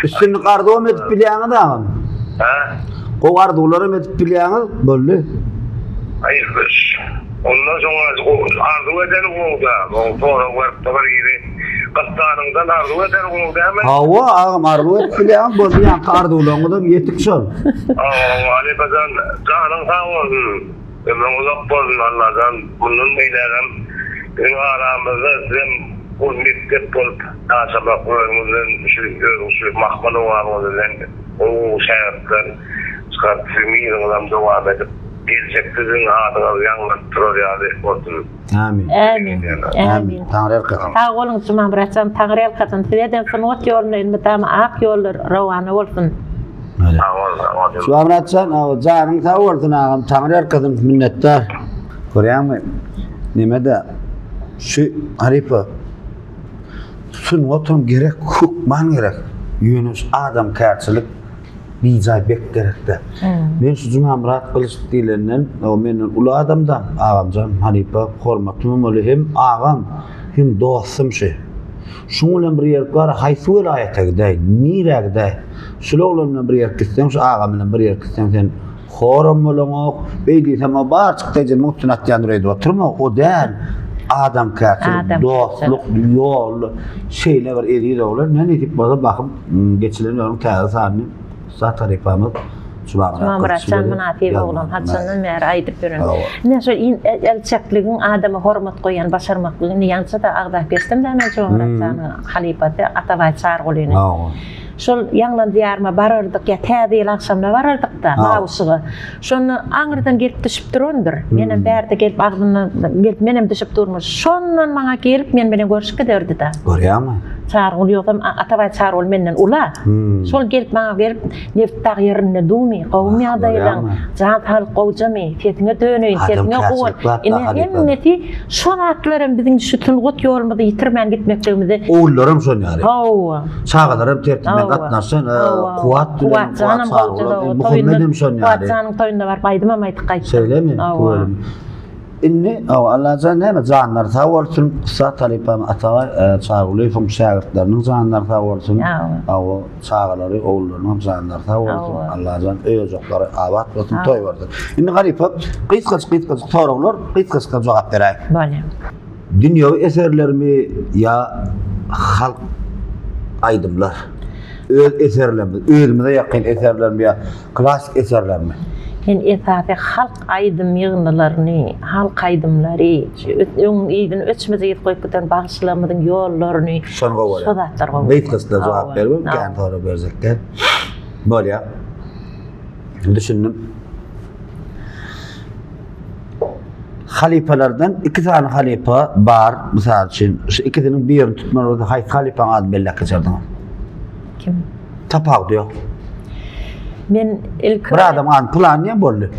Üstünlük arzuam edip bilýäňi da. O arzularym edip bilýäňi boldy. Hayır biz. Ondan sonra arzu eden oldu. O sonra var gibi. Qattanından arzu eden oldu hemen. Hawa ağam arzu edip bilýäňi boldy. Ýa arzularym da ýetik şol. Ali bazan canın sağ olsun. Ben uzak bolsun Allah'dan. Bunun meýlerim. Benim aramızda sizin bu nispet bolup taşamak öýüňizden şu mahmaly wagtyndan o şäherler çıkartyp miýyňizden dowam edip gelecekdigin adyňyzy ýangytdyrar ýa-da bolsun. Amin. Amin. Taňryl katan. Sağ olun Cuma Muratcan, taňryl katan. Sizden sunut ýoluna ilmitama ak ýollar rawany bolsun. Cuma Muratcan, janyň sag bolsun ağam, taňryl katan minnetdar. Görýärmi? Nimede? Şu Halifa sunwatam gerek, hukman gerek. Yunus adam kärçilik biýjay bek gerekde. Men şu Cuma Murat Kılıç diýlenden, o meniň uly adamdan, ağamjan Halifa hormatym boly hem ağam hem dostum şu. Şuň bilen bir ýer bar haýsy vilayete gidäý, nirägde. Şular bilen bir ýer gitsen, şu ağam bilen bir ýer gitsen sen horam bolanok, beýdi sama bar çykdyjy muhtunat ýandyryp oturma, o däl. Adam kärçilik, dostluk, ýol, şeýle bir edýär bolar. Men edip bola bakym geçilen ýolun täze sanyny zat tarifamyz Cuma Muratcan münasip oglan hatçandan bäri aýdyp berýän. Näşe elçekligiň adamy hormat goýan, başarmaklygyny ýança da agdap geçdim da men Cuma Muratcan halifata Atavay Çağrıguliyny. şol ýanglan diýarma barardyk ýa täze akşamda barardyk da mawşygy. Şonu aňyrdan gelip düşüp durandyr. Menem bärde gelip agdyna gelip menem düşüp durmuş. Şondan maňa gelip men bilen görüşip giderdi da. Görýärmi? Çargul ýokam ataway çargul menden ula. Şol gelip maňa gelip neftag ýerine dumy, gowmy adaýdan, jan hal gowjamy, tetine döneýin, tetine gowy. Ine hemmeti şol atlarym biziň şu tulgut ýolumyzy ýitirmän gitmekdigimizi. Oğullarım şon ýaly. Hawa. Çağalarım tertipden gatnaşan, kuwat bilen muhammedim şon ýaly. Kuwat janyň toýunda bar baýdym ama aýtyk gaýtdy. Söylemi? Inni Allah'tan näme janlar sağ bolsun, kısa talepam ataway çağuly fum şagirdleriniň janlar sağ bolsun. Aw çağalary oğullaryň janlar sağ bolsun. Allah'tan öýejoklary abat bolsun, toý berdi. Inni garyp qysgaç soraglar, qysgaç jogap berýär. Bale. Dünýäwi eserlerimi ya halk aydymlar. Öz eserlerimi, özüme ýakyn eserlerimi ya klasik eserlerimi. Men esafi halk aydym ýygnalaryny, halk aydymlary, öň ýygyny öçmeze ýetip goýup giden bagşlamyň ýollaryny şonu gowy. Sodatlar gowy. Beýtkysda jogap berip, gän tora berzekler. Bolýa. Düşündim. Halipalardan 2 tane halipa bar, misal üçin şu ikisinin birini tutmalarda hay halipa ad bellek geçerdiň. Kim? Tapak diyor. Men ilk Bir adam an plan ne boldy?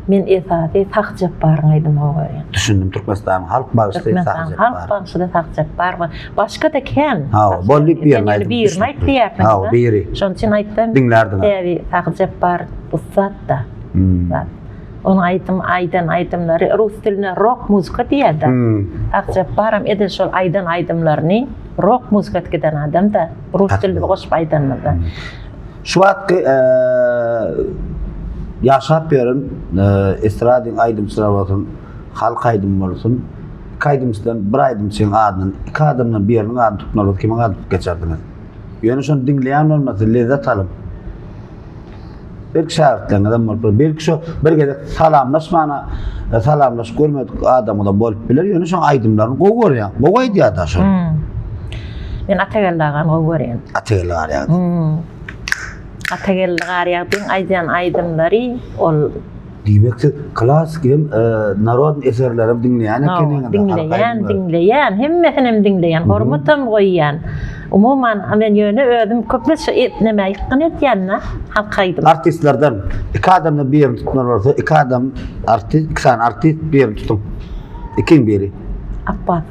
Men esafi Taqjap baryň aydym gowy. Düşündüm Türkmenistan halk bagysy Taqjap bar. Halk bagysy Taqjap barmy? Başga da ken. Ha, boldy bir aýdym. Bir aýtdy. Ha, biri. Şoň üçin aýtdym. Dinlerdim. Ewi Taqjap bar bu zatda. Onu aydymlary rus diline rock muzika diýerdi. Taqjap baram edil şol aydymlaryny rock muzika giden adam da rus dilinde goşup aýdanlar. Şu wagtky ýaşap ýörün estradiň aydymçylary bolsun, halk aydym bolsun. Kaydymsydan bir aydym çyň adyny, iki adamdan biriniň adyny tutmaly, kime adyp geçerdiler. Ýöne şonu dinleýän bolmasy lezzet alym. Belki şagirdlerine adam var. Belki şu bir gede salamlaşmana, salamlaş görmedik adamı da bolup biler. Ýöne şoň aydymlaryny gowy görýär. Gowy diýýär şo. Men Atagellagan gowy görýän. Atagellar ýa. Atagellar ýa aydymlary ol diýmekçi klasik narodny eserlerim dinleýän ekeniň. Dinleýän, hemmesini dinleýän, hormatam goýýan. Umuman men ýöne özüm köpüçe etneme ýykyn etýänna halk aydym. Artistlerden iki adamdan birini tutmalar bolsa, iki adam artist, iki tane artist birini tutum. Ikin biri. Abbas.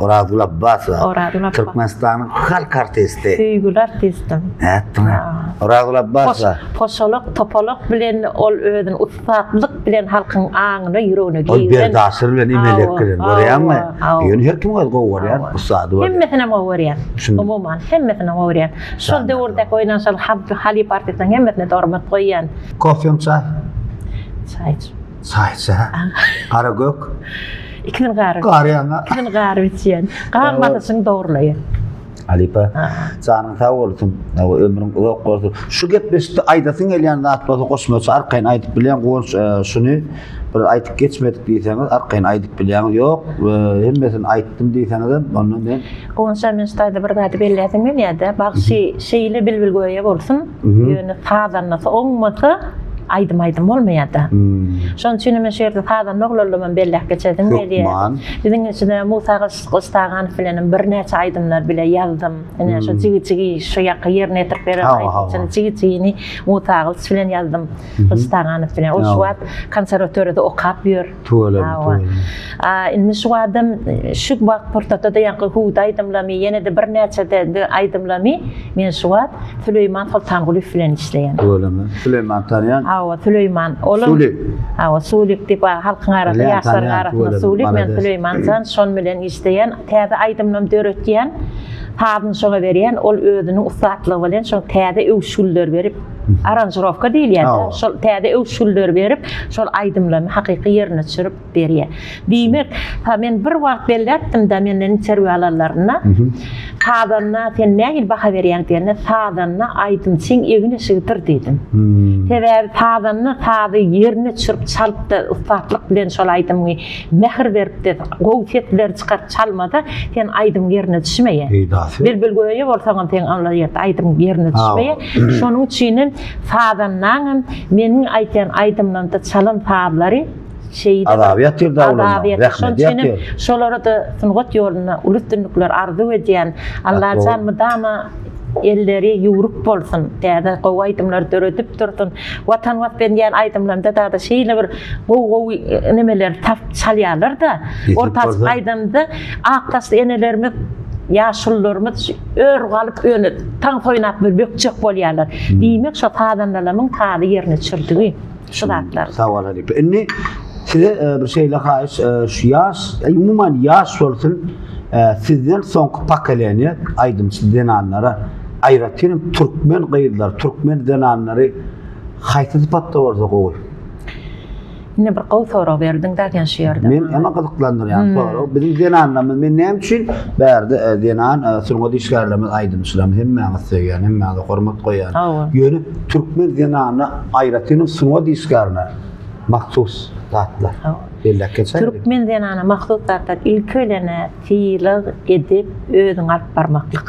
Oradul Abbas. Oradul Abbas. Türkmenistan'ın halk artisti. Süýgül artistim. Etme. Oradul Abbas. Poşoluk, topoluk bilen ol özüň ustatlyk bilen halkyň aňyna ýüregine giýen. Ol berdaşyr bilen imelek bilen. Görýärmi? Ýöne her kim gowy görýär. Ustady bar. Hemmesine görýär. Umuman hemmesine görýär. Şol döwürde goýnan şol Halip artistden hemmesine hormat goýýan. Kofem çay. Çay. Ara gök. İkinin gary. Garyaňa. İkinin gary içýän. Garmatysyň dogrulaýar. Alipa, janyň sag bolsun, ömrüň uzak bolsun. Şu gep beşde aýdasyň elýän zat bolsa goşmaça arkaýyn aýdyp bilýän goňş şuny bir aýtyp geçmedik diýseňiz, arkaýyn aýdyp bilýän ýok, hemmesini aýtdym diýseňiz, onu men goňşa men şaýda bir zat bellädim ýa-da, bagşy şeýle bilbil goýa bolsun, ýöne tazanasa oňmasy aydym bolmaýarda. Şoň üçin men şeýerde tadan noglarlaman bellek geçedim diýär. Biziň içinde Musa Gostagany bilen bir näçe aydymlar bile ýazdym. Ene şu çigi şu ýaky ýerine etip berýär. Çigi Musa bilen ýazdym. Gostagany bilen o şu wagt konserwatörde okap ýör. Indi şu adam şu wagt portada ýaky huda aydymlamy, ýene de bir näçe de aydymlamy. Men şu wagt Süleyman Sultanguly bilen işleýän. Süleyman tanýan. Awa Süleyman olum. Awa Sulik diýip halkyň arasynda ýaşlar arasynda Sulik men Süleyman san şon bilen işleýän, täze aydymlym döretýän, tabyny şoňa berýän, ol özüniň ustatlygy bilen şoň täze öwşüller berip aranjirovka diýilýär. Şol täze öwşüller berip, şol aýdymlamy hakyky ýerine düşürüp berýär. Diýmek, men bir wagt bellätdim da menden interwýalaryna. Tadanna sen nägil baha berýän diýende, tadanna aýdym sen egine şygdyr diýdim. Sebäbi tadanna tazy ýerine düşürüp çalyp da ustatlyk bilen şol aýdymmy mehir berip de gowfetler çykarıp çalmada sen aýdym ýerine düşmeýär. Bilbil goýy bolsaň sen anlaýar aýdym ýerine düşmeýär. Şonuň üçin tadannaň meniň aýtýan aýdymlarymda çalan tablary Adabiyat ýerde rahmet. Şolara da sungat ýoluna ulutdunluklar arzu edýän Allah canmydama elleri ýurup bolsun. Täze gowy aýdymlar döredip dursun. Watan wat berýän aýdymlarymda da şeýle bir gowy nemeler tap çalýarlar da. Ortaç aýdymda aktasy enelerimiz yaşullarımız ör galyp öňe taň toýnap bir bökjek bolýarlar. Diýmek şo tadanlarymyň tazy ýerine düşürdigi şu zatlar. Sağ ol Ali. Inni size bir şeyle haýyş şu ýaş, umuman ýaş bolsun sizden soňky pakaleny aýdymçy denanlara aýratyrym türkmen gaýdylar, türkmen denanlary haýsy sypatda bolsa gowy. Yine bir gowy soraw berdiň derken şu ýerde. Men ema gyzyklandyrýan soraw. Bizim denanlarymyz men näme üçin bärde denan surmady işgärlerimiz aýdymçylar hemmäňi söýýän, hemmäňi hormat goýýan. Ýöne türkmen denanyna aýratyrym surmady işgärler mahsus zatlar. Türkmen denana mahsus zatlar ilkelene fiýil edip özüň alyp barmaklyk.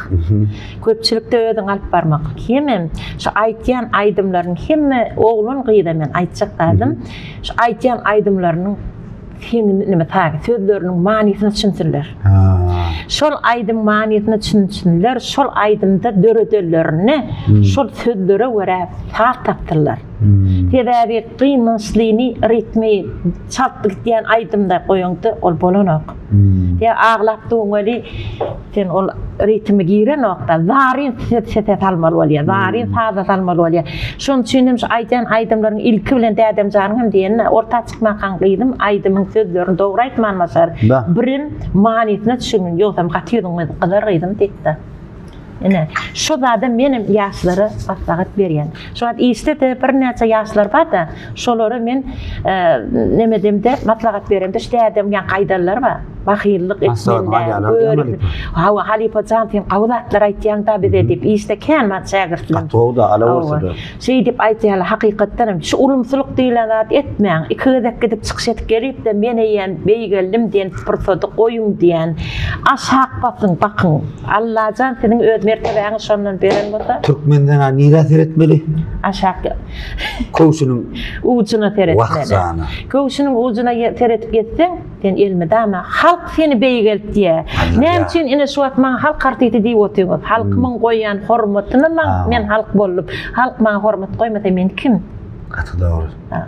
Köpçülikde özüň alyp barmaklyk. Hemem şu aýtýan aýdymlaryň hemme oglun gyýda men aýtjakdym. Şu aýtýan aýdymlarynyň nime tagy sözleriniň manysyny düşündirler. Şol aýdym manysyny düşündirler, şol aýdymda döredellerini şol sözlere görä tapdylar. Sebäbi gynçlygyny ritmi çatdyk diýen aýdymda goýaňdy ol bolanok. Ya aglap duňaly sen ol ritmi giren nokta zarin set almaly bolýar, zarin taza almaly bolýar. Şoň üçin şu aýtýan aýdymlaryň ilki bilen dädem janyň diýen orta çykmakan gydym aýdymyň sözlerini dogry aýtmanmasar. Birin manysyna düşünün, ýoksam gatyryň gyzar gydym diýdi. Ene şu zada menim ýaşlary maslahat berýän. Şu wagt iste de bir näçe ýaşlar bar da, şolary men neme demde maslahat beremde, işdädem ýa gaýdalar bar. Bahillik etmende. Hawa halipa jantin gawlatlar aýtýan da bize dip iste kelmat şägirtler. Towda ala bolsa. Şeý dip aýtýar hakykatdan şu ulumsuluk diýilen zat etmeň. Ikide gidip çykyş etip gelip de meni ýen beýgeldim diýen pursady goýun diýen. Aşak basyn bakyn. Allah jan seniň öz mertebeňi şondan beren bolsa. Türkmenden niýe seretmeli? Aşak. Kowşunyň uçuna seretmeli. Kowşunyň uçuna seretip getseň, sen elmedama halk seni beýgelip diýär. Näme üçin ine şu wagt maňa halk gartyty diýip oturýar. Halkymyň goýan hormatyny men halk bolup, halk maňa hormat goýmasa men kim? Doğru.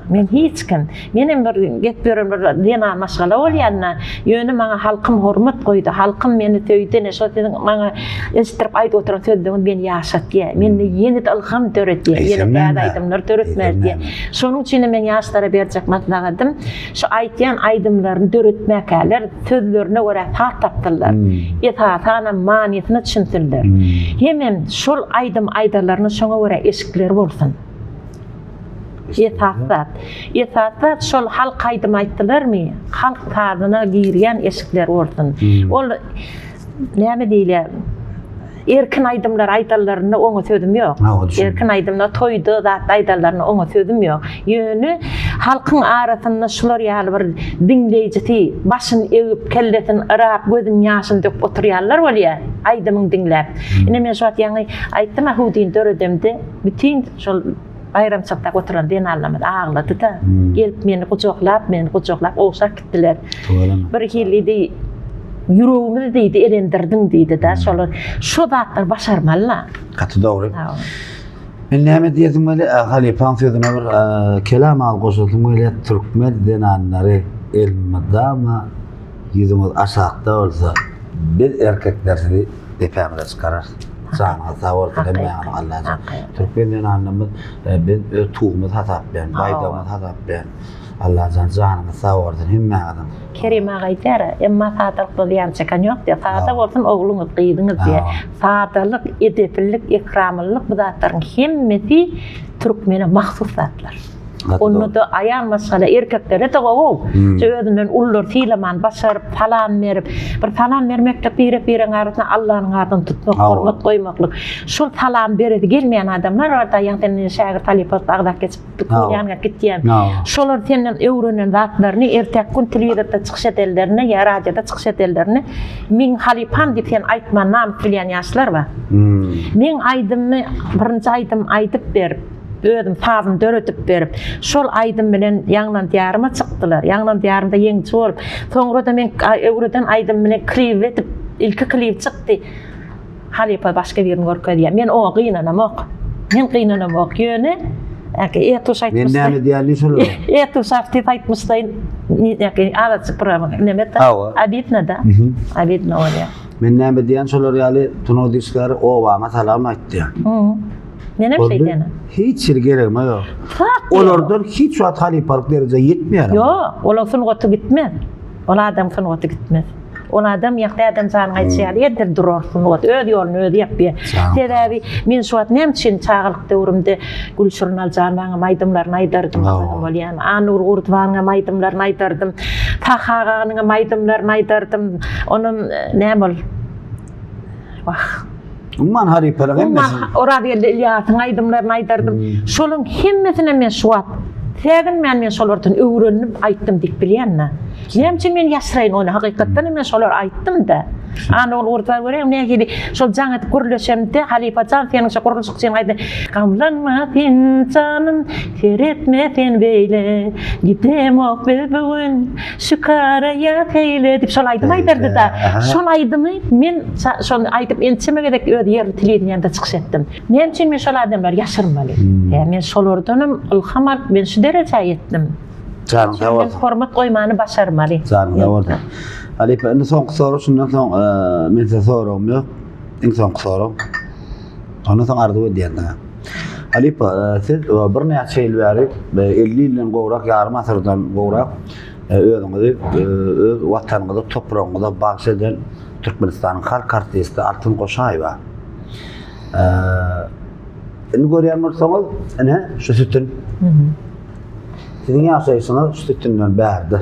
Men hiç kim. Menim bir getberem bir dena maşgala bolýanna, ýöne maňa halkym hormat goýdy. Halkym meni töýdi, ne şol seň maňa estirip aýdyp oturan sözlerini men ýaşatdy. Men ýeni ilham töretdi. Ýene aýdymlar töretmedi. Şonuň üçin men ýaşlara berjek maslahatym, şu aýtýan aýdymlaryny töretmäkäler sözlerine görä tapdylar. Etana manysyny düşündirler. Hemem şol aýdym aýdalaryny şoňa görä eşikler bolsun. Etaat şol halk aýdym aýtdylarmy? Halk tadyna girýän eşikler bolsun. Ol näme diýler? Erkin aýdymlar aýdalaryny oňa sözüm ýok. Erkin aýdymlar toýdy zat aýdalaryny oňa sözüm ýok. Ýöne halkyň arasynda şular ýaly bir dinleýjisi başyny egip kelletin ırap gözüň ýaşyny döküp oturýarlar bolýar. Aýdymyň dinläp. Ine men şu wagt ýaňy aýtdym Hudin döredemde bütün şol bayram çapda oturan denanlarymyz ağlady da. Gelip meni guçaklap oşak gitdiler. Bir hilidi ýüregimiz diýdi, erendirdiň diýdi da. Şolar şu zatlar başarmalylar. Gaty dogry. Men näme diýdim bäli Halipan sözüne bir kelam al goşuldym bäli türkmen denanlary elmedama ýüzümiz aşakda bolsa bir erkekleri depamda çıkarar. Sana sağ hem yani Allah'a. Türkmen'den anlamız ben tuğumuz hatap ben, baydamız hatap ben. Allah'tan canımız sağ olsun hem adam. Kerim ağay der, emma saatlık diyen çekan yok diye. Saatlık olsun oğlunuz kıydınız diye. Saatlık, edeplik, ikramlılık bu zatların hemmeti Türkmen'e mahsus zatlar. Onu da ayan masala erkeklere de o. Söydünden ullar filaman başarıp falan verip bir falan vermekle birin arasında Allah'ın adını tutmak, hormat koymaklık. Şol falan beredi gelmeyen adamlar orada yanten şagir talipot ağda geçip dünyanına gittiyen. Şolar senden öğrenen zatlarını ertek gün televizyonda çıkış edenlerine ya radyoda çıkış edenlerine min halipan diyen aytman nam bilen yaşlar var. Min aydımı birinci aydım aytıp berip ödüm tazını dörötüp berip şol aydım bilen yanlan diyarıma çıktılar. Yanlan diyarımda yengçi olup sonra da men öwreden aydım bilen kliv etip ilki kliv çıktı. Halipa başka birini görkedi. Men o kıynanamak. Men kıynanamak yöne etos aytmıştı. Men näme diýäli şol? Etos aytmıştı. Adat program nemet abitnada. Abitna oraya. Men näme diýän şolar ýaly tuno diskler o wama salam aýtdy. Menem şey dene. Hiç gerekme yok. Olardan hiç suat halipalık derece yetmiyor. Yok, olar sunuğatı gitmez. Olar adam sunuğatı gitmez. Olar adam yakta adam sana aytşalı yedir durur sunuğatı. Öd yolunu öd yapıyor. Sebebi men suat nem için çağılık dövrümde Gülşürün alacağına maydımlarını aydardım. Anur Urtvan'a maydımlarını aydardım. Tahağan'a maydımlarını aydardım. Onun ne bol? Vah. Umman haripalık emmesin. Orada yatın aydımlarını aydardım. Şolun hemmesine men suat. Tegin men şolardan öwrenip aytdım dik bilýänna. Nemçin men ýaşraýyn onu hakykatdan men şolar aytdım da. Ana ol orta görem ne gibi şol jaňat gürleşemde halipacan senin şu gürleşik sen aýdy. Gamlanma sen canım teretme sen beyle. Gidem ok bugün şu karaya keyle dip şol aýdym aýdardy da. Şol aýdymy men şol aýdyp ençeme gedek öde ýer telewizionyda çykyş etdim. Nemçin men şol adamlar ýaşyrmaly. Men şolardanım ilham alyp men şu derejä ýetdim. Canım sağ ol. Hormat koymanı başarmaly. Canım sağ ol. Halipa indi soňky soru şundan soň men size sorum ýok. Iň soňky soru. Onu soň ardy diýende. Halipa siz bir näçe ýyl bäri 50 ýyldan gowrak, ýarym asyrdan gowrak özüňizi öz watanyňyza, toprağyňyza bagş eden Türkmenistanyň halk artisti Altyn Goşaýewa. Indi görýän bolsaňyz, ene şu sütün. Sizin ýaşaýyşyňyz şu sütünden bärdi.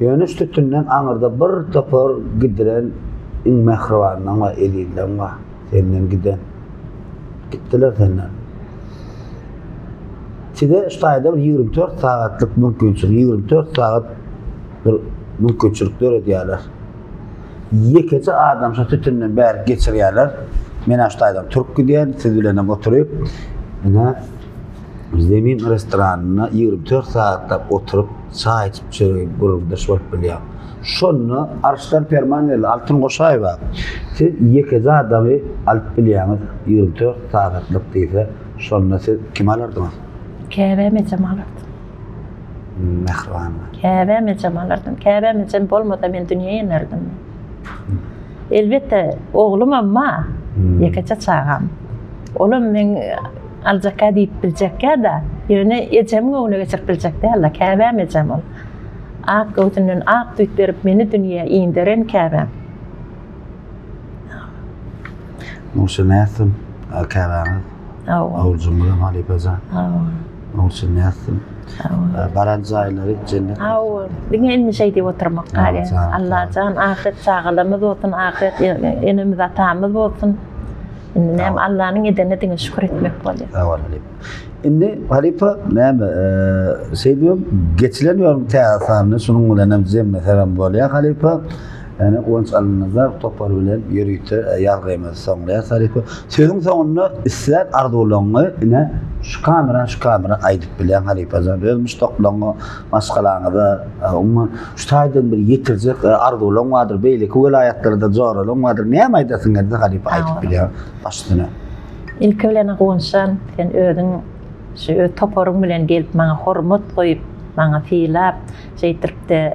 Ýöne şu sütünden aňyrda bir topar gidiren iň mehribanyň we edilden we senden giden. Gitdiler senden. Size şu aýda 24 saatlyk mümkinçilik, 24 saat bir mümkinçilik döredýärler. Ýekece adam şu sütünden bäri geçirýärler. Men şu aýda Türk diýen, siz bilen oturup, ene zemin restoranyna 24 saatda oturup çay içip çörek gurulda şol bilýär. Şonu Arslan Permaneli Altyn Goşaýewa siz ýekece adamy alyp bilýäňiz 24 saatlyk diýse şonu siz kim alardyňyz? Käbeme jamalardım. Mehriban. Käbeme jamalardım. Käbeme jam bolmada men dünýäge inerdim. Elbette oğlum amma ýekece çağam. Oğlum men aljaka diýip biljekkä da ýöne ejemi öňüne geçirip biljekde alla käbem ejem ol. Ak götünden ak tüýt berip meni dünýäge inderen käbem. Musa näsem käbem. Awjumda halipaza. Musa näsem. Baranjaýlary cennet. Diňe şey diýip oturmak gary. Allah'tan ahiret çağalymyz bolsun, ahiret enimiz atamyz bolsun. Nem Allah'ın edenine şükür etmek bolýar. Awal halip. Indi halipa näme seýdiňim geçilenýär täsirni şunuň bilen hem zemme sebäp bolýar halipa. Yani onç alınızlar topar bilen yürüyte ýalgaýmaz soňlaýar halipa. Sözüň soňunda isler arzuwlaryny ine şu kamera aýdyp bilen halipajan özmüş toklaňy maşgalaňyda umman şu taýdan bir ýetirjek arzuwlaryň bardyr beýleki welaýatlarda joralyň bardyr. Näme aýdasyňyz halipa aýdyp bilen başlyna. İlk bilen gonşan sen özüň şu toparyň bilen gelip maňa hormat goýup maňa fiýlap şeýtiripde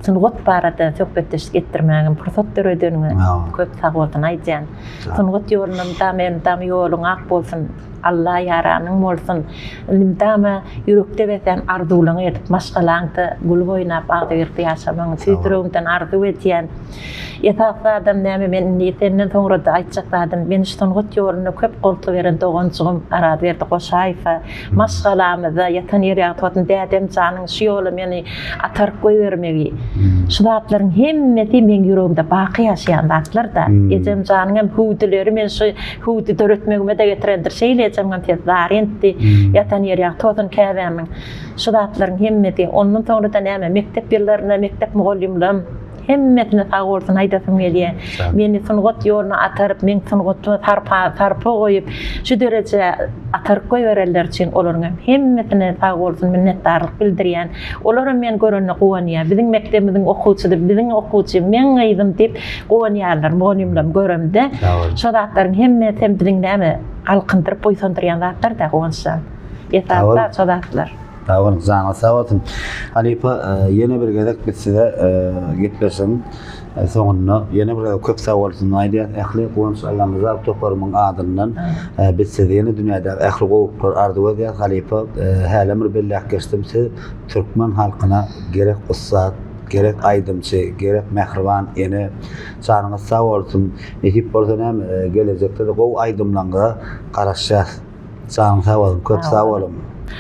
Sungut barada söhbetleşik etdirmägin pursat berýärdiňe köp sag bolsun aýdjan. Sungut ýolunda men tam ýoluň ak bolsun. Allah yaranyň bolsun. Nimdama ýürekde besen arzuwlaryň etip maşgalaňda gul boýnap agdy ýerdi ýaşamaň süýdürüňden arzu etýän. Ýetapda adam näme men niýetinden soňra da aýtjak adam men sungut ýoluny köp golty beren dogançygym arady berdi goşaýfa maşgalamyzda ýatan ýere ýatwatyn dädem janyň şu ýoly meni atarıp goýbermegi. Şu zatlaryň hemmeti men ýüregimde baky ýaşaýan zatlar da. Ejem janyň huwdyleri men şu huwdy döretmegime de getirendir şeýle jamgan tezarenti ýatan ýere ýatwatyn käbämiň. Şu zatlaryň hemmeti ondan soňra da näme mektep ýyllarynda mektep mugallimlerim hemmetine sag bolsun aýdasym gelýär. Meni sungut ýoluna atarıp men sunguty tarpa goýup şu derece atarıp goýberler üçin olaryň hemmetine sag bolsun minnetdarlyk bildirýän. Olar men görende gowanýar. Biziň mektebimiziň okuwçysy, biziň okuwçy men gaýdym dip gowanýarlar. Mugallimlerim göremde. Şu zatlaryň hemmeti biziň näme alkyndyryp boýsandyrýan zatlar da gowançlar. Ýetapda şu zatlar. Tawon zana sawatyn. Halipa ýene bir gezek bitse gitmesin. Soňunda ýene bir köp sawalsyn aýdýar. Ähli goňş Allah'ymyza toparmyň adyndan bitse ýene dünýäde ähli gowuplar ardy edýär. Halipa hälemir bellek geçtimse türkmen halkyna gerek ussat gerek aýdymçy, gerek mehriban ýene çanyňyz sag bolsun. Nähip bolsa hem gelecekde de gow aýdymlaňga garaşýar. Çanyň sag bolsun, köp sag bolun.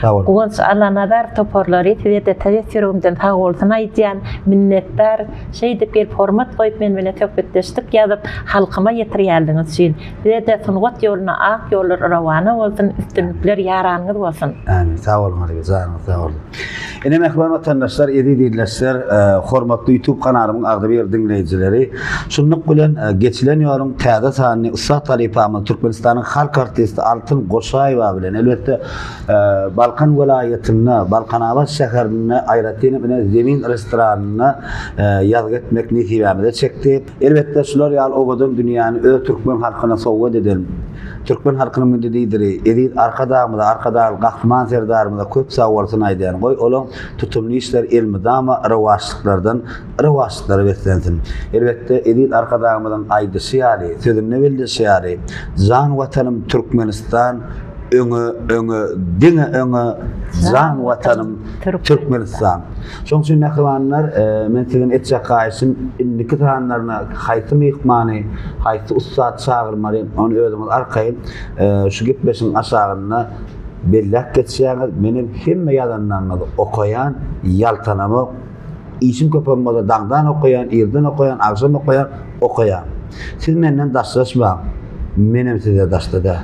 Goňş Allah nadar toparlary etdi täzetirümden sag bolsun aýdýan minnetdar şeýde bir format goýup men bilen söhbetleşdik ýazyp halkyma ýetirýärdiňiz üçin. Bizde sungut ýoluna ak ýollar rawany bolsun, üstünlikler ýaranyňyz bolsun. Amin. Sag bolun hadi bizarny sag bolun. Ene mehman vatandaşlar, edi dinleyijiler, hormatly YouTube kanalymyň agdy bir dinleyijileri, şunluk bilen geçilen ýolun täze sanyny Ussat Talipamyň Türkmenistanyň halk artisti Altyn Goşaýewa bilen elbetde Balkan welaýatyna, Balkanabad şäherine aýratyny bilen Zemin restoranyna ýazg etmek nisibämizde çekdi. Elbetde şular ýaly obadan dünýäni öz türkmen halkyna sowgat edelim. Türkmen halkynyň müdedidiri, edil arkada gahman serdarymyza köp sag bolsun aýdýan. Goý olaň tutumly işler elmidama rewaçlyklary beslensin. Elbetde edil arkadagymyň aýdyşy ýaly, sözüne bildirşi ýaly. Jan watanym Türkmenistan öňe zan watanım Türkmenistan. Şoň üçin nähwanlar men sizden etjek gaýşym indiki tahanlaryna haýsy mehmany, haýsy ussat çagyrmary, onu özüňiz arkaýyn şu gitmeşiň aşagyna bellek geçýäňiz menin hemme ýazanlaryny okaýan ýaltanamy işim köpemde dağdan okaýan, ýerden okaýan, agşam okaýan. Siz menden daşlaşma, menem size daşlada.